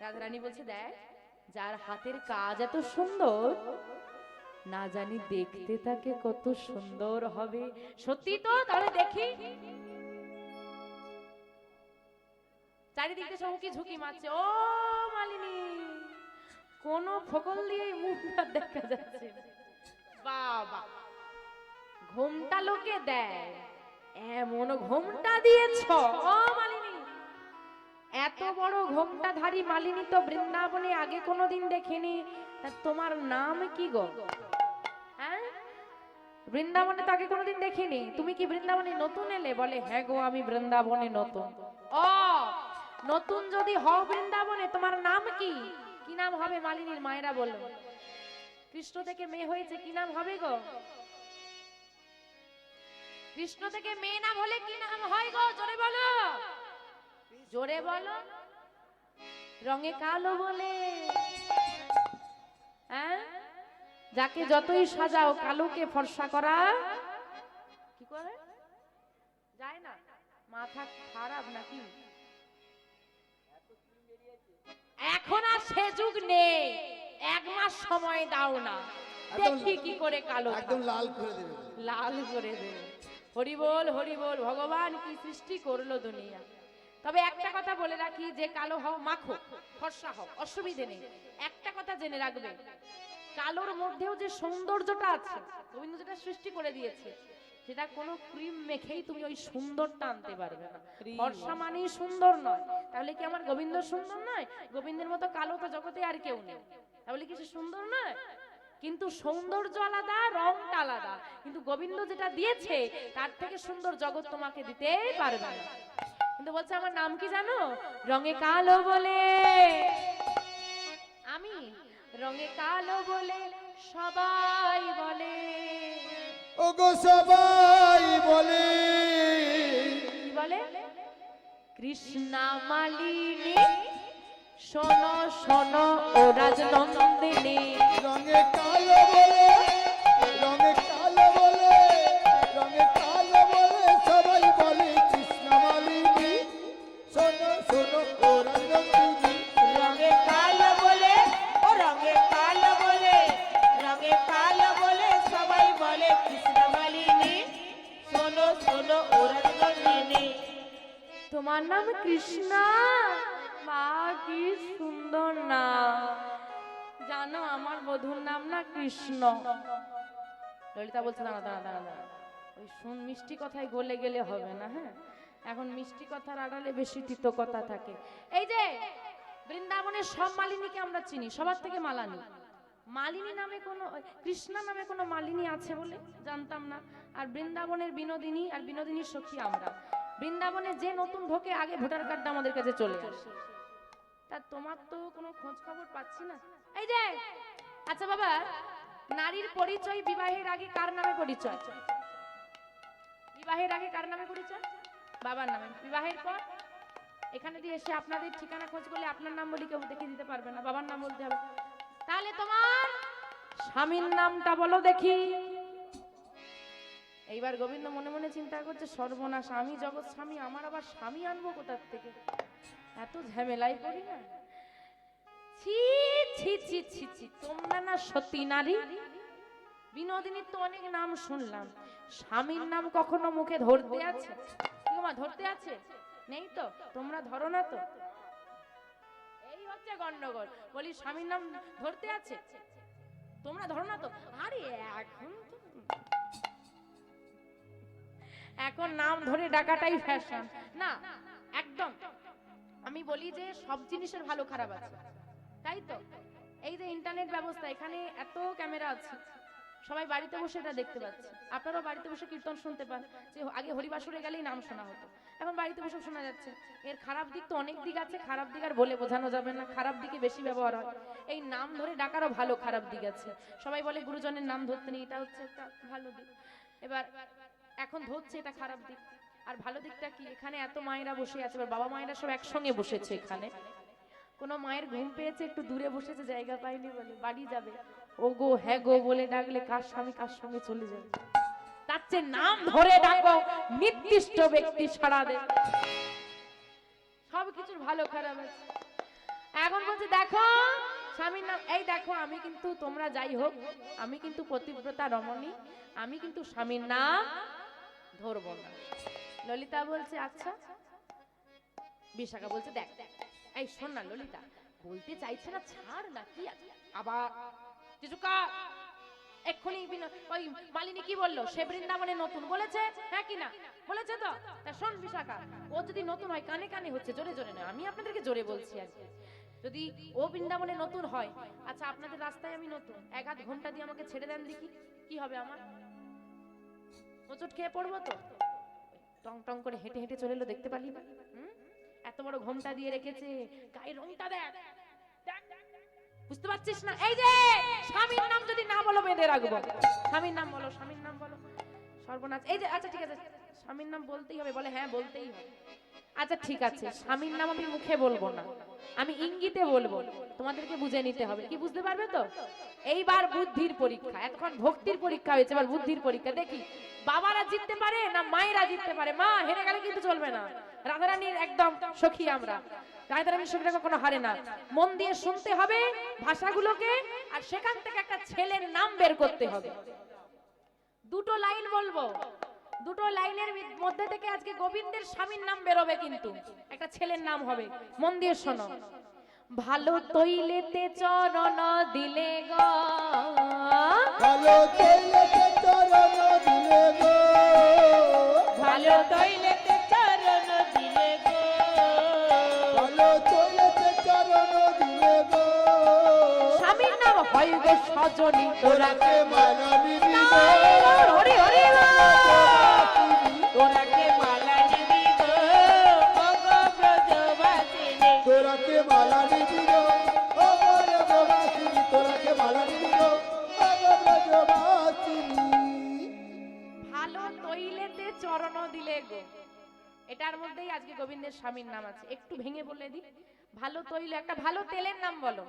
রাধারানী, বলছে দেখ, যার হাতের কাজ এত সুন্দর, না জানি দেখতে তাকে কত সুন্দর হবে। সত্যি তো? তাহলে দেখি। চারিদিকে সব কি ঝুঁকি মারছে। ও মালিনী, কোন ফকল দিয়ে মুখটা দেখা যাচ্ছে। বাবা, ঘোমটা লোকে দেয়, এমন ঘোমটা দিয়েছ ও মালিনী। এত বড় ঘোমটাধারী মালিনী তো বৃন্দাবনে আগে কোনোদিন দেখিনি। তা তোমার নাম কি গো? হ্যাঁ, বৃন্দাবনে তো আগে কোনোদিন দেখিনি। তুমি কি বৃন্দাবনে নতুন এলে? বলে হ্যাঁ গো, আমি বৃন্দাবনে নতুন। ও, নতুন যদি হও বৃন্দাবনে, তোমার নাম কি? কি নাম হবে? মালিনীর মায়েরা বলল, কৃষ্ণ থেকে মেয়ে হয়েছে, কি নাম হবে গো? কৃষ্ণ থেকে মেয়ে নাম হলে কি নাম হয় গো? জোরে বলো, জোরে বলো। রঙে কালো বলে। হ্যাঁ, যাকে যতই সাজাও, কালোকে ফর্সা করা কি করে যায় না? মাথা খারাপ নাকি? এখন আর সে যুগ নেই, 1 মাস সময় দাও না, দেখি কি করে কালো একদম লাল করে দেবে। লাল করে দেবে। হরি বল, হরি বল। ভগবান কি সৃষ্টি করলো দুনিয়া। তবে একটা কথা বলে রাখি, যে কালো হও, মাখো, ফর্সা হও, অসুবিধে নেই। একটা কথা জেনে রাখবে, কালোর মধ্যেও যে সৌন্দর্যটা আছে, গোবিন্দ যেটা সৃষ্টি করে দিয়েছে, সেটা কোনো ক্রিম মেখেই তুমি ওই সুন্দরটা আনতে পারবে না। ফর্সা মানেই সুন্দর নয়। তাহলে কি আমার গোবিন্দ সুন্দর নয়? গোবিন্দের মতো কালো তো জগতে আর কেউ নেই, তাহলে কি সে সুন্দর নয়? কিন্তু সৌন্দর্য আলাদা, রংটা আলাদা। কিন্তু গোবিন্দ যেটা দিয়েছে, তার থেকে সুন্দর জগৎ তোমাকে দিতে পারবে না। কিন্তু বলছে, আমার নাম কি জানো? রঙে কালো বলে। আমি রঙে কালো বলে সবাই বলে। ওগো সবাই বলে। কি বলে? কৃষ্ণা মালিনী, শোনো শোনো ও রাজনন্দিনী। রঙে কালো বলে, রঙে কালো বলে, রঙে কালো বলে সবাই বলে। কৃষ্ণ মালিনী, শোনো শোনো ও রঙ্গিনী। রঙে কালো বলে, ও রঙে কালো বলে, রঙে কালো বলে সবাই বলে। কৃষ্ণ মালিনী, শোনো শোনো ও রঙ্গিনী। তোমার নাম কৃষ্ণা? মা, কি সুন্দর নাম। জানো, আমার বধূর নাম না কৃষ্ণ। ললিতা বলছে, দাঁড়া দাঁড়া দাঁড়া দাঁড়া, ওই শুন, মিষ্টি কথায় গলে গেলে হবে না। হ্যাঁ, এখন মিষ্টি কথার আড়ালে বেশি তিতো কথা থাকে। এই যে বৃন্দাবনের সব মালিনীকে আমরা চিনি, সবার থেকে মালা নিই। মালিনী নামে কোনো, কৃষ্ণা নামে কোনো মালিনী আছে বলে জানতাম না। আর বৃন্দাবনের বিনোদিনী আর বিনোদিনীর সখী আমরা। বৃন্দাবনে যে নতুন ঢোকে, আগে ভোটার কার্ডটা আমাদের কাছে চলে আসে। তা তোমার তো কোনো খোঁজ খবর পাচ্ছি না। এই যে, আচ্ছা বাবা, নারীর পরিচয় বিবাহের আগে কার নামে পরিচয়? বিবাহের আগে কার নামে পরিচয়? বাবার নামে। বিবাহের পর এখানে দিয়ে এসে আপনাদের ঠিকানা খোঁজ করলে আপনার নাম বলি কেউ দেখে দিতে পারবে না, বাবার নাম বলতে হবে। তাহলে তোমার স্বামীর নামটা বলো দেখি। এইবার গোবিন্দ মনে মনে চিন্তা করছে, সর্বনাশ, আমি জগৎ স্বামী, আমার আবার স্বামী আনবো কোথার থেকে? এত ঝামেলাই করি না। ছি ছি ছি ছি ছি, তোমরা না সতী নারী। বিনোদিনীর তো অনেক নাম শুনলাম, স্বামীর নাম কখনো মুখে ধরতে আছে? কি গো মা, ধরতে আছে? নেই তো, তোমরা ধরো না তো, এই হচ্ছে গন্ডগোল। বলি স্বামীর নাম ধরতে আছে, তোমরা ধরো না তো। আরে এখন নাম ধরে ডাকাটাই ফ্যাশন না, একদম। আমি বলি যে সব জিনিসের ভালো খারাপ আছে, তাই তো? এই যে ইন্টারনেট ব্যবস্থা, এখানে এত ক্যামেরা আছে, সবাই বাড়িতে বসে এটা দেখতে পাচ্ছে। আপনারাও বাড়িতে বসে কীর্তন শুনতে পান। যে আগে হরিবাসরে গেলেই নাম শোনা হতো, এখন বাড়িতে বসে শোনা যাচ্ছে। এর খারাপ দিক তো অনেক দিক আছে, খারাপ দিক আর বলে বোঝানো যাবে না, খারাপ দিকে বেশি ব্যবহার হয়। এই নাম ধরে ডাকারও ভালো খারাপ দিক আছে। সবাই বলে গুরুজনের নাম ধরতে নেই, এটা হচ্ছে একটা ভালো দিক। এবার এখন ধরছে, এটা খারাপ দিক। আর ভালো দিকটা কি, এখানে এত মায়েরা বসে আছে, এবার বাবা মায়েরা সব একসঙ্গে বসেছে। এখানে কোনো মায়ের ঘুম পেয়েছে, একটু দূরে বসেছে, জায়গা পাইনি বলে বাড়ি যাবে, ও গো হ্যাঁ গো বলে ডাকলে কার স্বামী কার সঙ্গে চলে যাবে। তার চেয়ে নাম ধরে ডাকো, নির্দিষ্ট ব্যক্তি সাড়া দেবে। সবকিছুর ভালো খারাপ আছে। এখন বলছে দেখো স্বামীর নাম, এই দেখো আমি কিন্তু, তোমরা যাই হোক, আমি কিন্তু পতিব্রতা রমণী, আমি কিন্তু স্বামীর নাম ধরবো না। ললিতা বলছে আচ্ছা। বিশাখা বলছে দেখ, এই শোন না ললিতা, বলতে চাইছে না, ছাড় না, কি আছে আবার কিছুকা। এক্ষুনি ওই মালিনী কি বললো, সে বৃন্দাবনে নতুন বলেছে, হ্যাঁ কি না বলেছে তো? তা শোন বিশাখা, ও যদি নতুন হয়, কানে কানে হচ্ছে, জোরে জোরে নয়, আমি আপনাদেরকে জোরে বলছি আর কি। যদি ও বৃন্দাবনে নতুন হয়, আচ্ছা আপনাদের রাস্তায় আমি নতুন, এক আধ ঘন্টা দিয়ে আমাকে ছেড়ে দেন দেখি, কি হবে আমার? হোঁচট খেয়ে পড়বো তো? টং টং করে হেঁটে হেঁটে চলে এলো, দেখতে পারলি না? এত বড় ঘোমটা দিয়ে রেখেছে, গায়ের রংটা দেখ, বুঝতে পারছিস না? এই যে স্বামীর নাম যদি না বলো বেঁধে রাখবো। স্বামীর নাম বলো, স্বামীর নাম বলো, সর্বনাশ। এই যে আচ্ছা ঠিক আছে, স্বামীর নাম বলতেই হবে, বলে হ্যাঁ বলতেই হবে। আচ্ছা ঠিক আছে, স্বামীর নাম আমি মুখে বলবো না, আমি ইঙ্গিতে বলবো, তোমাদেরকে বুঝে নিতে হবে। কি বুঝতে পারবে তো? এইবার বুদ্ধির পরীক্ষা, এতক্ষণ ভক্তির পরীক্ষা হয়েছে, এবার বুদ্ধির পরীক্ষা। দেখি বাবারা জিততে পারে না মায়েরা জিততে পারে। মা হেরে গেলে কিন্তু চলবে না, রাধারানীর একদম সখী আমরা, রাধারানীর সখীরা কখনো হারে না। মন দিয়ে শুনতে হবে ভাষাগুলোকে, আর সেখান থেকে একটা ছেলের নাম বের করতে হবে। দুটো লাইন বলবো, দুটো লাইনের মধ্যে থেকে আজকে গোবিন্দের স্বামীর নাম বেরোবে, কিন্তু একটা ছেলের নাম হবে। মন দিয়ে শোনো। ভালো তৈলেতে চরণ দিলে গো, ভালো তৈলেতে চরণ দিলে গো, ভালো তৈলেতে চরণ দিলে গো, ভালো তৈলেতে চরণ দিলে গো, স্বামীর নাম হয় গো সজনী তোরাকে মালা নিবি গো, হরি হরি তোরাকে মালা নিবি গো, ওগো ব্রজবাসিনী, তোরাকে মালা নিবি গো, ও ব্রজবাসিনী, তোরাকে মালা নিবি গো, ও ব্রজবাসিনী। ভালো তৈলেতে চরণ দিলে গো, এটার মধ্যেই আজকে গোবিন্দের স্বামীর নাম আছে। একটু ভেঙে বলে দি, ভালো তৈল, একটা ভালো তেলের নাম বলো।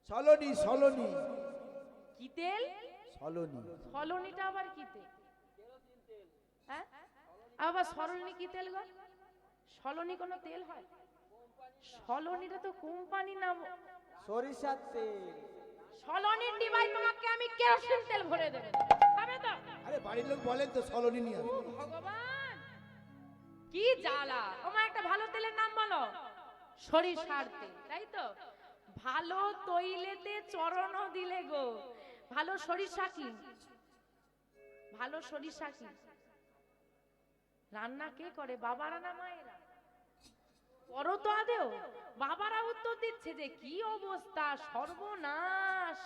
সলনি, সলনি, কি তেল? সলনি। সলনিটা আবার কি তেল? হ্যাঁ আবার সরলনি কি তেল গো? সলনি কোনো তেল হয়? সলনিটা তো কোম্পানি নাম। সরিষার তেল। সলনির ডিবায় তোমাকে আমি কেরোসিন তেল ভরে দেব, খাবে তো? আরে বাড়ির লোক বলেন তো সলনি নিয়ে আসবে। ভগবান কি জ্বালা। তোমার একটা ভালো তেলের নাম বলো। সরিষার তেল, তাই তো? ভালো তৈলেতে চরণ দিলে গো, ভালো সরিষা কি? ভালো সরিষা কি? রান্না কে করে, বাবারা না মায়েরা? করো তো আদেও, বাবারা উত্তর দিচ্ছে যে কি অবস্থা, সর্বনাশ।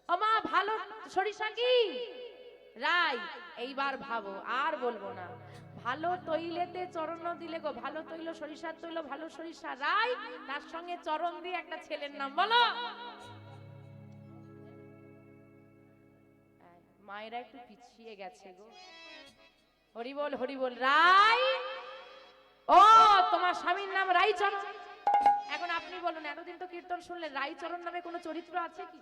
ওমা ভালো সরিষা কি? রাই। এইবার ভাবো, আর বলবো না। ভালো তৈলেতে চরণ দিলে গো, ভালো তৈল সরিষার তৈল, ভালো সরিষা রাই, তার সঙ্গে চরণ দিয়ে একটা ছেলের নাম বলো। মায়েরা একটু পিছিয়ে গেছে গো। হরি বল হরি বল। রাই। ও তোমার স্বামীর নাম রাইচরণ। এখন আপনি বলুন, এতদিন তো কীর্তন শুনলেন, রাইচরণ নামে কোনো চরিত্র আছে কি?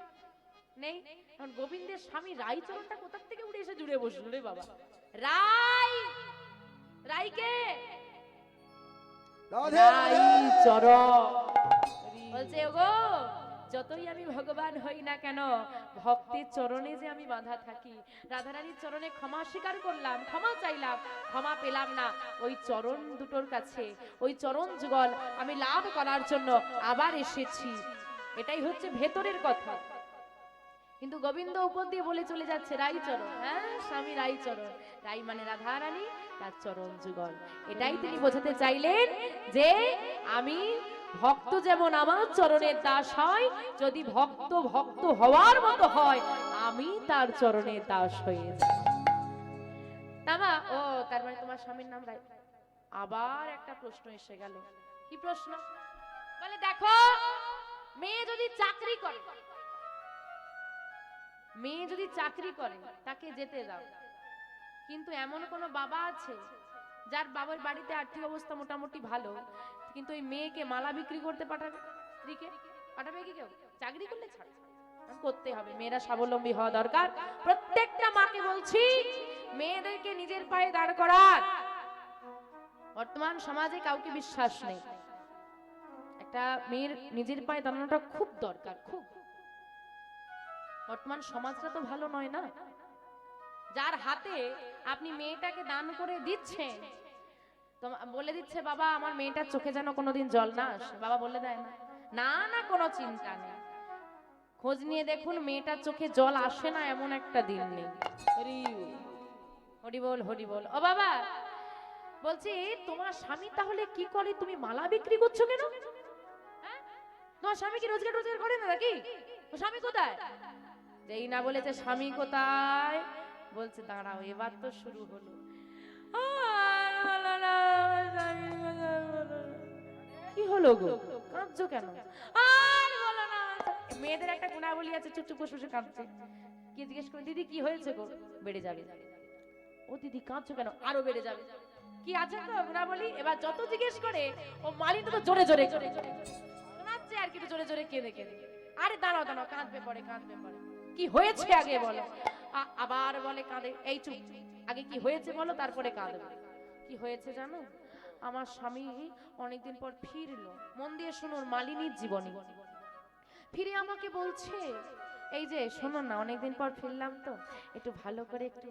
নেই। এখন গোবিন্দের স্বামী রাইচরণটা কোথা থেকে উড়ে এসে জুড়ে বসলো রে বাবা। রাই, রাইকে রাধে রাধে চরণ বলছে, ওগো যতই আমি ভগবান হই না কেন, ভক্তের চরণে যে আমি বাঁধা থাকি। রাধারানীর চরণে ক্ষমা স্বীকার করলাম, ক্ষমা চাইলাম, ক্ষমা পেলাম না। ওই চরণ দুটোর কাছে, ওই চরণ যুগল আমি লাভ করার জন্য আবার এসেছি। এটাই হচ্ছে ভেতরের কথা। কিন্তু গোবিন্দ উপর দিয়ে বলে চলে যাচ্ছে রাইচরণ, হ্যাঁ স্বামী রাইচরণ। রাই মানে রাধারানী, তার চরণ যুগল। এটাই তিনি বোঝাতে চাইলেন যে আমি ভক্ত যেমন আমার চরণের দাস হয়, যদি ভক্ত ভক্ত হওয়ার মতো হয়, আমি তার চরণের দাস হয়ে যাই। তামা ও তার মানে তোমার স্বামীর নাম রাই। আবার একটা প্রশ্ন এসে গেল। কি প্রশ্ন? বলে দেখো, মেয়ে যদি চাকরি করে, মেয়ে যদি চাকরি করে তাকে যেতে দাও। কিন্তু এমন কোন বাবা আছে যার বাবার বাড়িতে আর্থিক অবস্থা মোটামুটি ভালো, কিন্তু ওই মেয়েকে মালা বিক্রি করতে পাঠাবে? স্ত্রীকে পাঠাবে কি কেউ? চাকরি করলে ছাড়, করতে হবে। মেয়েরা স্বাবলম্বী হওয়া দরকার। প্রত্যেকটা মাকে বলছি, মেয়েদেরকে নিজের পায়ে দাঁড় করার। বর্তমান সমাজে কাউকে বিশ্বাস নেই। একটা মেয়ের নিজের পায়ে দাঁড়ানোটা খুব দরকার, খুব। বর্তমান সমাজটা তো ভালো নয় না। যার হাতে আপনি মেয়েটাকে দান করে দিচ্ছেন, তো বলে দিচ্ছে বাবা আমার মেয়েটার চোখে যেন কোনোদিন জল না আসে, বাবা বলে দেয় না? না না, কোনো চিন্তা নেই। খোঁজ নিয়ে দেখুন মেয়েটার চোখে জল আসে না এমন একটা দিন নেই। হরি বল, হরি বল। ও বাবা বলছি, তোমার স্বামী তাহলে কি করে? তুমি মালা বিক্রি করছো কেন? হ্যাঁ, তোমার স্বামী কি রোজগার রোজগার করে না নাকি? স্বামী কোথায়? যেই না বলেছে স্বামী কোথায়, বলছে দাঁড়াও এবার তো শুরু হলো। কি হলো গো, কাঁদছো কেন? আর বলো না। মেয়েদের একটা গুণাবলী আছে, চুপ চুপ বসে বসে কাঁদছে। কি জিজ্ঞেস করে, দিদি কি হয়েছে গো? বেড়ে যাবে। ও দিদি কাঁদছো কেন? আরো বেড়ে যাবে। কি আছে তো গুণাবলী? এবার যত জিজ্ঞেস করে ও মালিনী তো জোরে জোরে শোনাচ্ছে আর কি, জোরে জোরে কেঁদে কেঁদে। আরে দাঁড়াও দাঁড়াও, কাঁদবে পরে, কাঁদবে পরে। কি হয়েছে আগে বলো। আবার বলে কাঁদে। এই চুপ, আগে কি হয়েছে বলো, তারপরে কাঁদবে। কি হয়েছে জানো? আমার স্বামী অনেকদিন পর ফিরলো। মন দিয়ে শুনুন, মালিনীর জীবনী। ফিরে আমাকে বলছে, এই যে শোনো না, অনেকদিন পর ফিরলাম তো, একটু ভালো করে একটু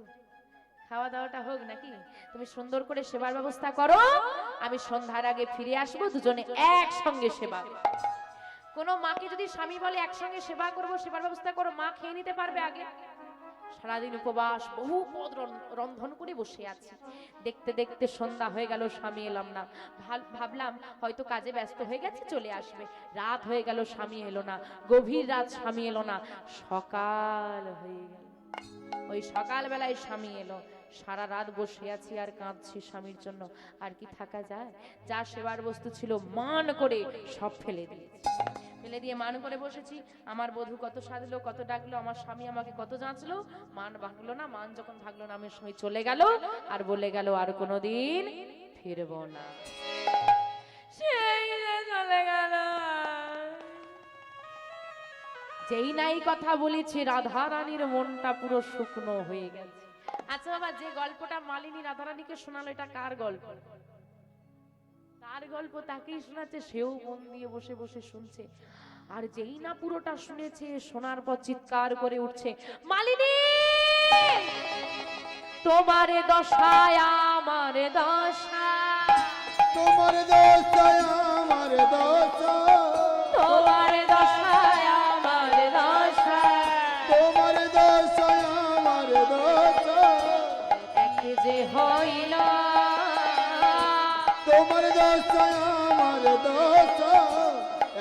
খাওয়া দাওয়াটা হোক নাকি, তুমি সুন্দর করে সেবার ব্যবস্থা করো, আমি সন্ধ্যার আগে ফিরে আসবো, দুজনে একসঙ্গে সেবা। কোনো মাকে যদি স্বামী বলে একসঙ্গে সেবা করবো, সেবার ব্যবস্থা করো, মা খেয়ে নিতে পারবে আগে? সারাদিন উপবাস, বহু পদ রন্ধন করে বসে আছি। দেখতে দেখতে সন্ধ্যা হয়ে গেল, স্বামী এলাম না। ভাবলাম হয়তো কাজে ব্যস্ত হয়ে গেছে, চলে আসবে। রাত হয়ে গেল, স্বামী এলো না। গভীর রাত, স্বামী এলো না। সকাল হয়ে গেল, ওই সকাল বেলায় স্বামী এলো। সারা রাত বসে আছি আর কাঁদছি স্বামীর জন্য। আর কি থাকা যায়? যা সেবার বস্তু ছিল মান করে সব ফেলে দিয়েছি। ফেলে দিয়ে মান করে বসেছি। আমার বধূ কত সাজলো, কত ডাকলো, আমার স্বামী আমাকে কত যাঁচলো, মান ভাঙলো না। মান যখন ভাঙলো না, আমার স্বামী চলে গেল আর বলে গেল আর কোনোদিন ফিরবো না। সেই চলে গেল। যেই নাই কথা বলেছি, রাধারানীর মনটা পুরো শুকনো হয়ে গেছে। আচ্ছা বাবা, যে গল্পটা মালিনী রাধারানীকে শোনালো, এটা কার গল্প? তার গল্প, তাকেই শোনাচ্ছে, সেও মন দিয়ে বসে বসে শুনছে। আর যেই না পুরোটা শুনেছে, শোনার পর চিৎকার করে উঠছে, মালিনী তোমার দশায় আমার দশা, তোমার দশায় আমার দশা, তোমার দশায় আমার দশা, তোমার দশায় আমার দশা, এক যে হইল, তোমার দশায় আমার দশা,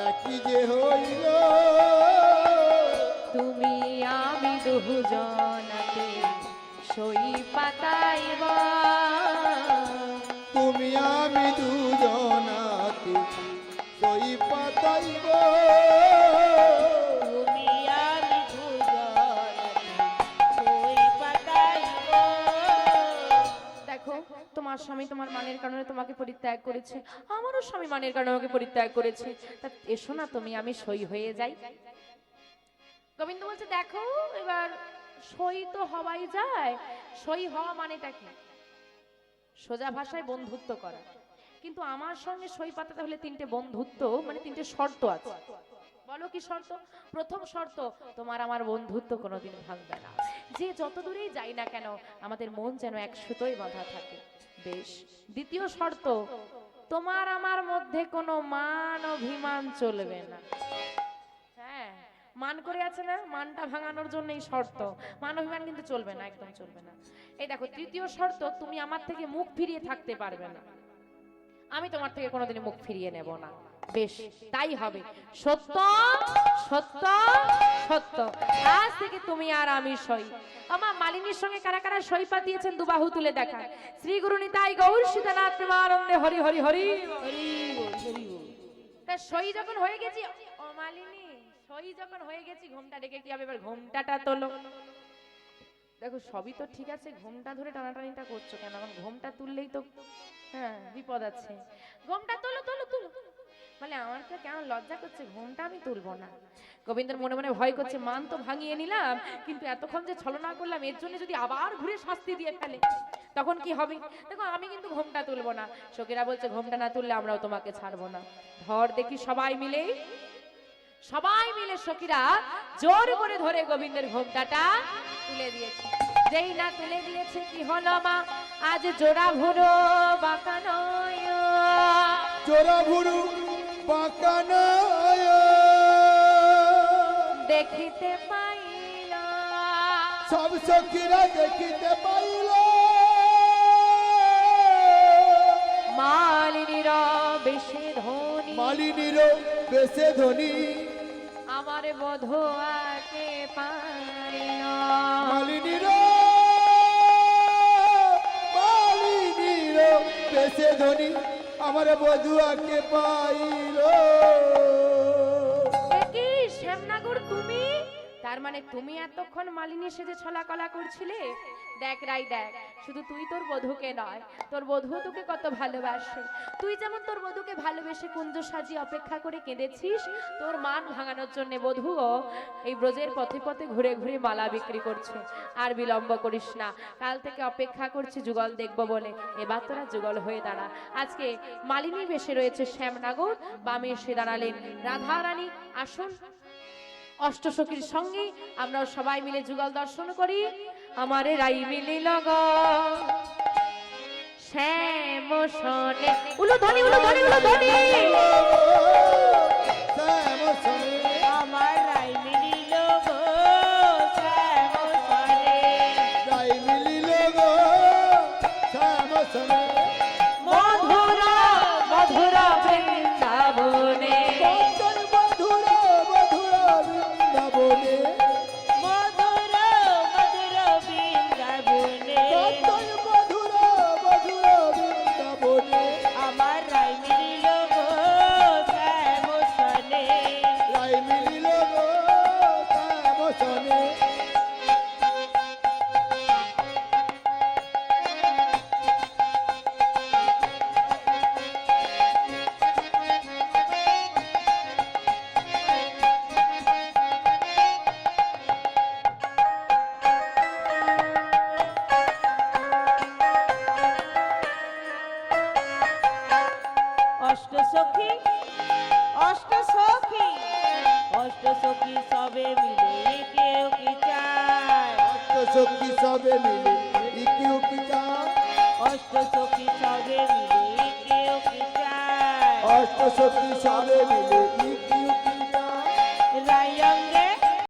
একই যে হইল। তুমি আমি দুজনাতে সই পাতাইব, তুমি আমি দুজনাতে সই পাতাইব, তুমি আমি দুজনাতে সই পাতাইব। দেখো তোমার স্বামী তোমার মানের কারণে তোমাকে পরিত্যাগ করেছে, আমারও স্বামী মানের কারণে আমাকে পরিত্যাগ করেছে। তা এসো না তুমি, আমি সই হয়ে যাই। গোবিন্দ বলছে দেখো এবার সই তো হওয়াই যায়, সই হওয়া মানেটা কি? সোজা ভাষায় বন্ধুত্ব করা। কিন্তু আমার সঙ্গে সই পাতাতে হলে তিনটে বন্ধুত্ব মানে তিনটে শর্ত আছে। বলো কি শর্ত? প্রথম শর্ত, তোমার আমার বন্ধুত্ব কোনোদিন ভাঙবে না, যে যত দূরেই যাই না কেন আমাদের মন যেন এক সুতোয় বাঁধা থাকে। বেশ। দ্বিতীয় শর্ত, তোমার আমার মধ্যে কোনো মান অভিমান চলবে না। হ্যাঁ, মান করে আছে না, মানটা ভাঙানোর জন্য এই শর্ত। মান অভিমান কিন্তু চলবে না, একদম চলবে না। এই দেখো তৃতীয় শর্ত, তুমি আমার থেকে মুখ ফিরিয়ে থাকতে পারবে না, আমি তোমার থেকে কোনোদিন মুখ ফিরিয়ে নেব না। বেশ, তাই হবে। সত্য সত্য সত্য। আজ থেকে তুমি আর আমি সই। আমার মালিনীর সঙ্গে কারা কারা সই পাতিয়েছেন দুবাহু তুলে দেখা। শ্রী গুরু নিতাই গৌর সীতানাথ প্রেমানন্দে হরি হরি হরি হরি বল, হরি বল। তা সই যখন হয়ে গেছি, ও মালিনী সই যখন হয়ে গেছি, ঘোমটা রেখে কি হবে? এবার ঘোমটাটা তোলো। দেখো সবই তো ঠিক আছে, ঘোমটা ধরে টানাটানিটা করছো কেন? এখন ঘোমটা তুললেই তো হ্যাঁ বিপদ আছে। ঘোমটা তোলো তোলো তোলো। মানে আমার তো কেমন লজ্জা করছে, ঘোমটা আমি তুলবো না। গোবিন্দের মনে মনে ভয় করছে, মান তো ভাঙিয়ে নিলাম, কিন্তু এতক্ষণ যে ছলনা করলাম এর জন্য যদি আবার ঘুরে শাস্তি দিয়ে ফেলে তখন কি হবে? দেখো আমি কিন্তু ঘোমটা তুলবো না। সখীরা বলছে ঘোমটা না তুললে আমরাও তোমাকে ছাড়বো না। ধর দেখি সবাই মিলে, সবাই মিলে সখীরা জোর করে ধরে গোবিন্দের ঘোমটাটা তুলে দিয়েছে। যেই না তুলে দিয়েছে কি হলো মা? আজ জোড়া ভুরো বাঁকা নয়, জোড়া ভুরু বাঁকা নয়, দেখিতে পাইল সব সখীরা দেখিতে পাইল, মালিনীর বেশে ধনী, মালিনীর বেশে ধনী, আমার বধুয়াকে পাইল, মালিনীর মালিনীর বেশে ধনী, আমার বধুয়াকে পাইল। কি শ্যামনগর তুমি? তার মানে তুমি এতক্ষণ মালিনী সেজে ছলাকলা করছিলে? দেখ রাই দেখ, শুধু তুই তোর বধূকে নয়, তোর বধূ তোকে কত ভালোবাসে। তুই যেমন তোর বধূকে ভালোবেসে কুঞ্জ সাজিয়ে অপেক্ষা করে কেঁদেছিস, তোর মান ভাঙানোর জন্য বধূও এই ব্রজের পথে পথে ঘুরে ঘুরে মালা বিক্রি করছে। আর বিলম্ব করিস না, কাল থেকে অপেক্ষা করছি যুগল দেখবো বলে। এবার তোরা যুগল হয়ে দাঁড়া। আজকে মালিনী বেশে রয়েছে শ্যামনগর, বামে এসে দাঁড়ালেন রাধারানী। আসুন অষ্টসখীর সঙ্গে আমরা সবাই মিলে যুগল দর্শন করি। আমারে রাই মিলিল গো শ্যাম সনে, উলুধ্বনি উলুধ্বনি উলুধ্বনি। শ্যাম সনে, আমার রাই মিলিল গো শ্যাম সনে, রাই মিলিল গো শ্যাম সনে, মধুর মধুর বৃন্দাবনে, মধুর মধুর বৃন্দাবনে, মধুর মধুর বৃন্দাবনে, মধুর মধুর বৃন্দাবনে, আমার রাই মিলিল গো শ্যাম সনে, রাই মিলিল গো শ্যাম সনে। অষ্টসখী অষ্টসখী অষ্টসখী সবে মিলে কেউ কি চায়, সখী সবে মিলে ইকি উকি চায়, অষ্টসখী সবে মিলে কেউ কি চায়, অষ্ট সখী সবে মিলে